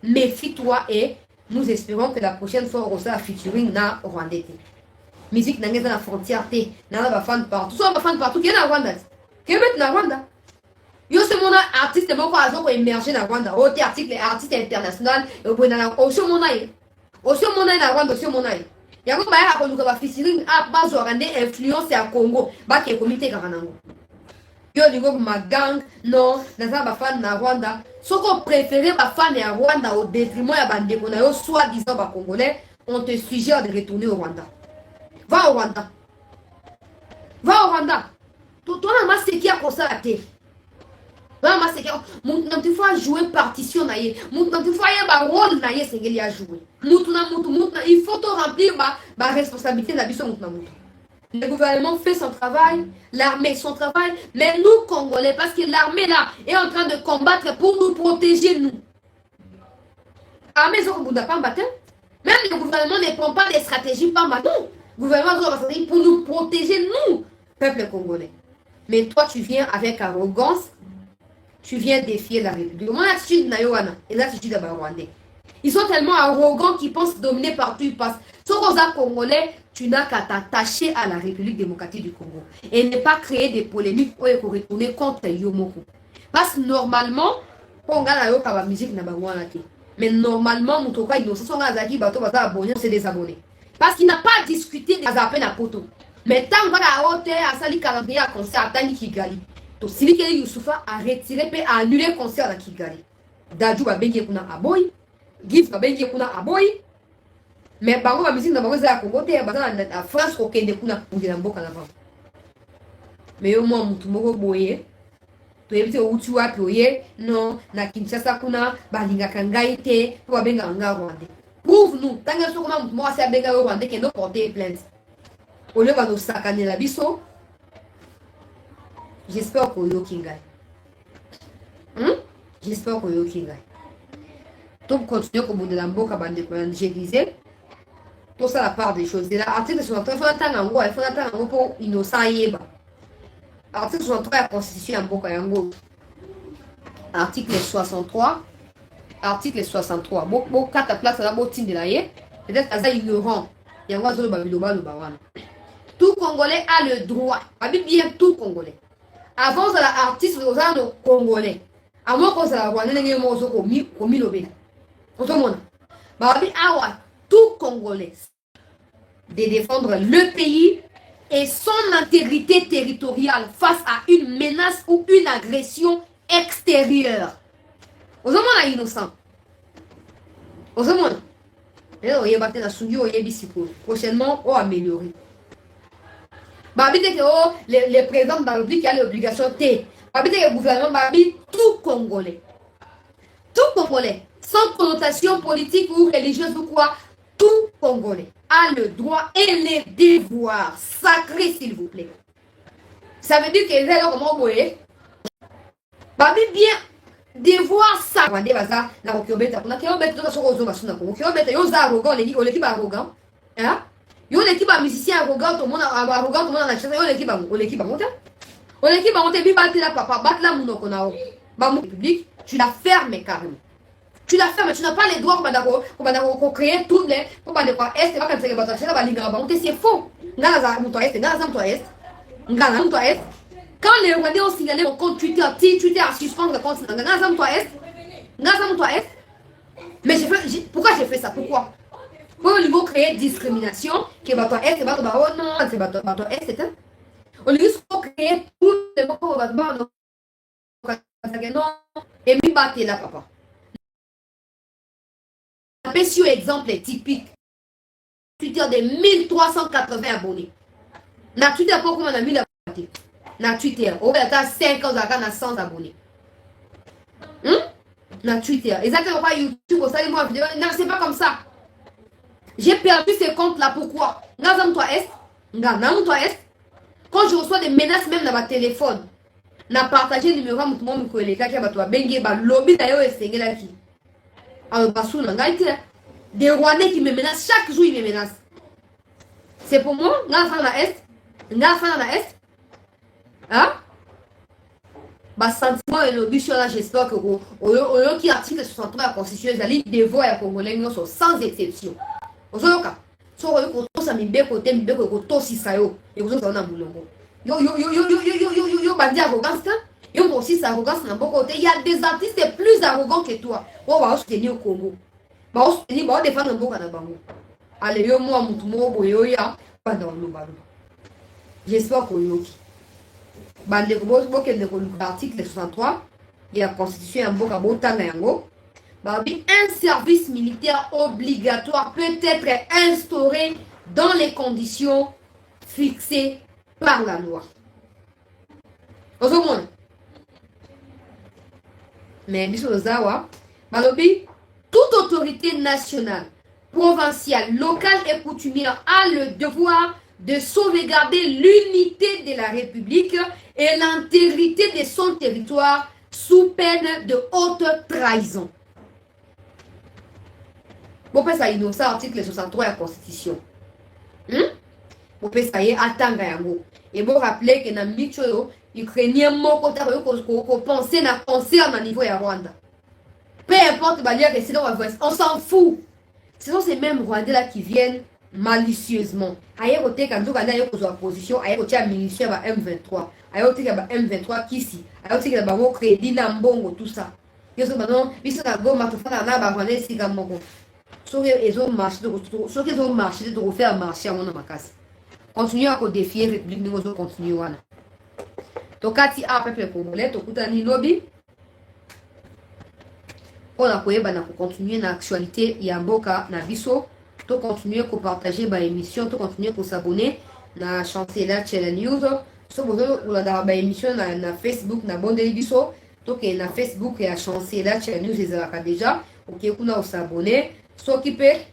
Méfie-toi et nous espérons que la prochaine fois on sera featuring na Rwandais. Musique n'a pas la frontière, n'a pas fan partout. Soit pas fan partout, qui est dans Rwanda. Qui est dans Rwanda. Yo c'est mon artiste mon quoi azoko émerger na Rwanda. Oh t'es artiste international et au bout na aussi mon aïe. Aussi mon aïe na Rwanda aussi mon aïe. Ya ko ba ya ko luka featuring a base Rwandais influence à Congo. Ba ke comité garanango. Yo dingo ma gang non, na za ba fan na Rwanda. Soko préféré ba fan ya Rwanda au détriment ya bande ko na yo soit disant ba congolais, on te suggère de retourner au Rwanda. Va au Rwanda. Va au Rwanda. Toi, on a ce qui a causé la tête. Va ce qui a. Maintenant, tu faut jouer partition naïe. Maintenant, tu faut y avoir un rôle naïe, c'est qu'il y a joué. Il faut te remplir ma responsabilité d'habiter sur mon Le gouvernement fait son travail, l'armée son travail, mais nous, Congolais, parce que l'armée là est en train de combattre pour nous protéger, nous. L'armée, ils ont pas battu. Même le gouvernement ne prend pas des stratégies pas battu. Le gouvernement a des stratégies pour nous protéger, nous, peuple congolais. Mais toi, tu viens avec arrogance, tu viens défier la République. Mon attitude Nayoana et l'attitude de Rwandais. Ils sont tellement arrogants qu'ils pensent dominer partout ils passent. Sauf aux Congolais, tu n'as qu'à t'attacher à la République démocratique du Congo et ne pas créer des polémiques pour retourner contre Yomoko. Parce que normalement, on regarde la musique, mais normalement, on s'est désabonné. Parce qu'il n'a pas discuté des appels à poto. Mais tant qu'on a ôté à Sali calendrier à concert à Tani Kigali, to Silikeli Youssoufa a retiré et a annulé le concert à Kigali. Dadju va bengi kuna aboy, Gif va bengi kuna aboy. Mais bango la musique na bango za Congo te bazana na France ko kende kuna kundira mboka na bango. Mais yo mo mutu moko boye. To yebite utu wapi oye non na Kinshasa kuna balinga kangai te to benga nga Rwanda. Prouve nous, tant que sokoma mutu moko sa benga Rwanda kendo porter plainte. Au lieu de nous sacaner la biso, j'espère qu'on y kingai. J'espère qu'on y kingai. Donc, continuer comme de la mboka bande je disais. Tout ça la part des choses. Et l'article 63, il faut attendre pour innocent yeba. Article 63 la constitution en mboka yango. Article 63. Article 63. Bon, 4 places là, bon, de la ye. Peut-être que ça ignorant. Yango azolo babiloba lo bawana. Tout Congolais a le droit, bien tout Congolais. Avant, c'est l'artiste aux Congolais. Avant qu'on s'en voit, tout Congolais de défendre le pays et son intégrité territoriale face à une menace ou une agression extérieure. Aux hommes innocents. Aux hommes. Prochainement, on va améliorer. Les présidents de la République qui a l'obligation de le gouvernement, tout Congolais. Tout Congolais, sans connotation politique ou religieuse ou quoi, tout Congolais a le droit et les devoirs sacrés, s'il vous plaît. Ça veut dire que les gens comment vous voyez, bien devoir sacré. La rokiobeta, on a qui obéit dans son roseau, qui obéit, ils ont arrogant, l'équipe arrogant. Hein? Yo l'équipe a musicien arrogant, tout le monde arrogant, tout le monde a la chaise. Yo l'équipe a monté. On l'équipe a monté, battre la papa, battre la mounoko na Bamou public, tu la fermes carrément. Tu la fermes, tu n'as pas les droits pour créer toutes les. Pour pas de quoi est, pas comme ça que votre chaise va linger monter, c'est faux. Ngaza mouto est, ngaza mouto est. Ngaza mouto est. Quand les Rwandais ont signalé mon compte Twitter à suspendre le compte, ngaza mouto est. Ngaza mouto est. Mais pourquoi j'ai fait ça? Pourquoi? Pour niveau créer discrimination, que bateau est, bateau non, c'est bateau est, c'est un. Au lieu de créer tout le monde, non, et mi battre là, papa. Un exemple typique. Twitter de 1380 abonnés. Na Twitter, pourquoi on a mis la abonnés? Na Twitter, on a 5 ans, on a 100 abonnés. Na Twitter. Exactement pas YouTube, ça, moi, vidéo. Non, c'est pas comme ça. J'ai perdu ces comptes-là. Pourquoi? Quand je reçois des menaces, même dans ma téléphone, n'a partagé le numéro à mon collègue qui a bengi ba lobby d'ailleurs et c'est là qui. Alors basou na ngaite des Rwandais qui me menacent chaque jour, ils me menacent. C'est pour moi, nga fa na est. Hein? Bah sentiment et lobby sur là, j'espère que au qui article 63 la constitution, les alliés devoir à Congolais sans exception. Ozoyoka so ko sa mibeko te mibeko ko to sisayo et vous na mulongo yo bandi arrogance yo aussi sa arrogance na boko te il y a des artistes plus arrogants que toi on va soutenir au Congo ba soutenir ba défendre mboka na bango allez yo moi mutu mo boyo ya pendant le balo j'espère que yoki bande ko bo ke ko l'article 63 de la constitution ya mboka botanga yango. Un service militaire obligatoire peut être instauré dans les conditions fixées par la loi. Mais toute autorité nationale, provinciale, locale et coutumière a le devoir de sauvegarder l'unité de la République et l'intégrité de son territoire sous peine de haute trahison. Bon, ça innocent article 63 de la Constitution. Bon, ça y est, attendre yango. Et bon, rappeler que dans le Ukrainien, qu'on pensait na concert au niveau de Rwanda. Peu importe, on s'en fout. Ce sont ces mêmes Rwandais-là qui viennent malicieusement. Ailleurs, quand nous avons une position, ailleurs, il y a une munition à M23. Ailleurs, il y a M23 qui ici. Ailleurs, il y a un crédit, Nambongo, tout ça. Il y a un goma, tout ça, Rwandais, ici, Gammongo. Sauf qu'ils ont marché de refaire marcher à mon amakas. Continuez à défier la République, nous allons continuer. Donc, quand il y a un peuple congolais, tu as un lobby. On a continuer l'actualité ya mboka na biso, to continuer à partager ba émission, to continuer à s'abonner na Chancela Channel News. So bozo la ba émission na Facebook na bondeli biso, to ke na Facebook ya Chancela Channel News ezalaka déjà, OK kuna s'abonner, so ki pe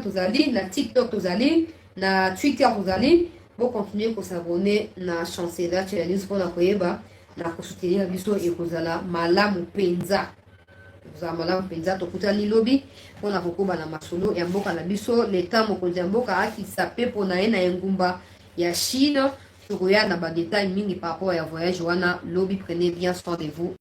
tozali na TikTok tozali na Twitter tozali, pour continuer à s'abonner na Chancela Channel News pour na koyeba na ko soutenir biso e kozala malamu penza. Zamala mpenza tokutani lobi pona kokoba na masolo ya mboka na biso leta mokonzi ya mboka akisape pona ye na engumba ya Chine tokoya na ba détails mingi par rapport ya voyage wana lobi. Prenez bien soin de vous.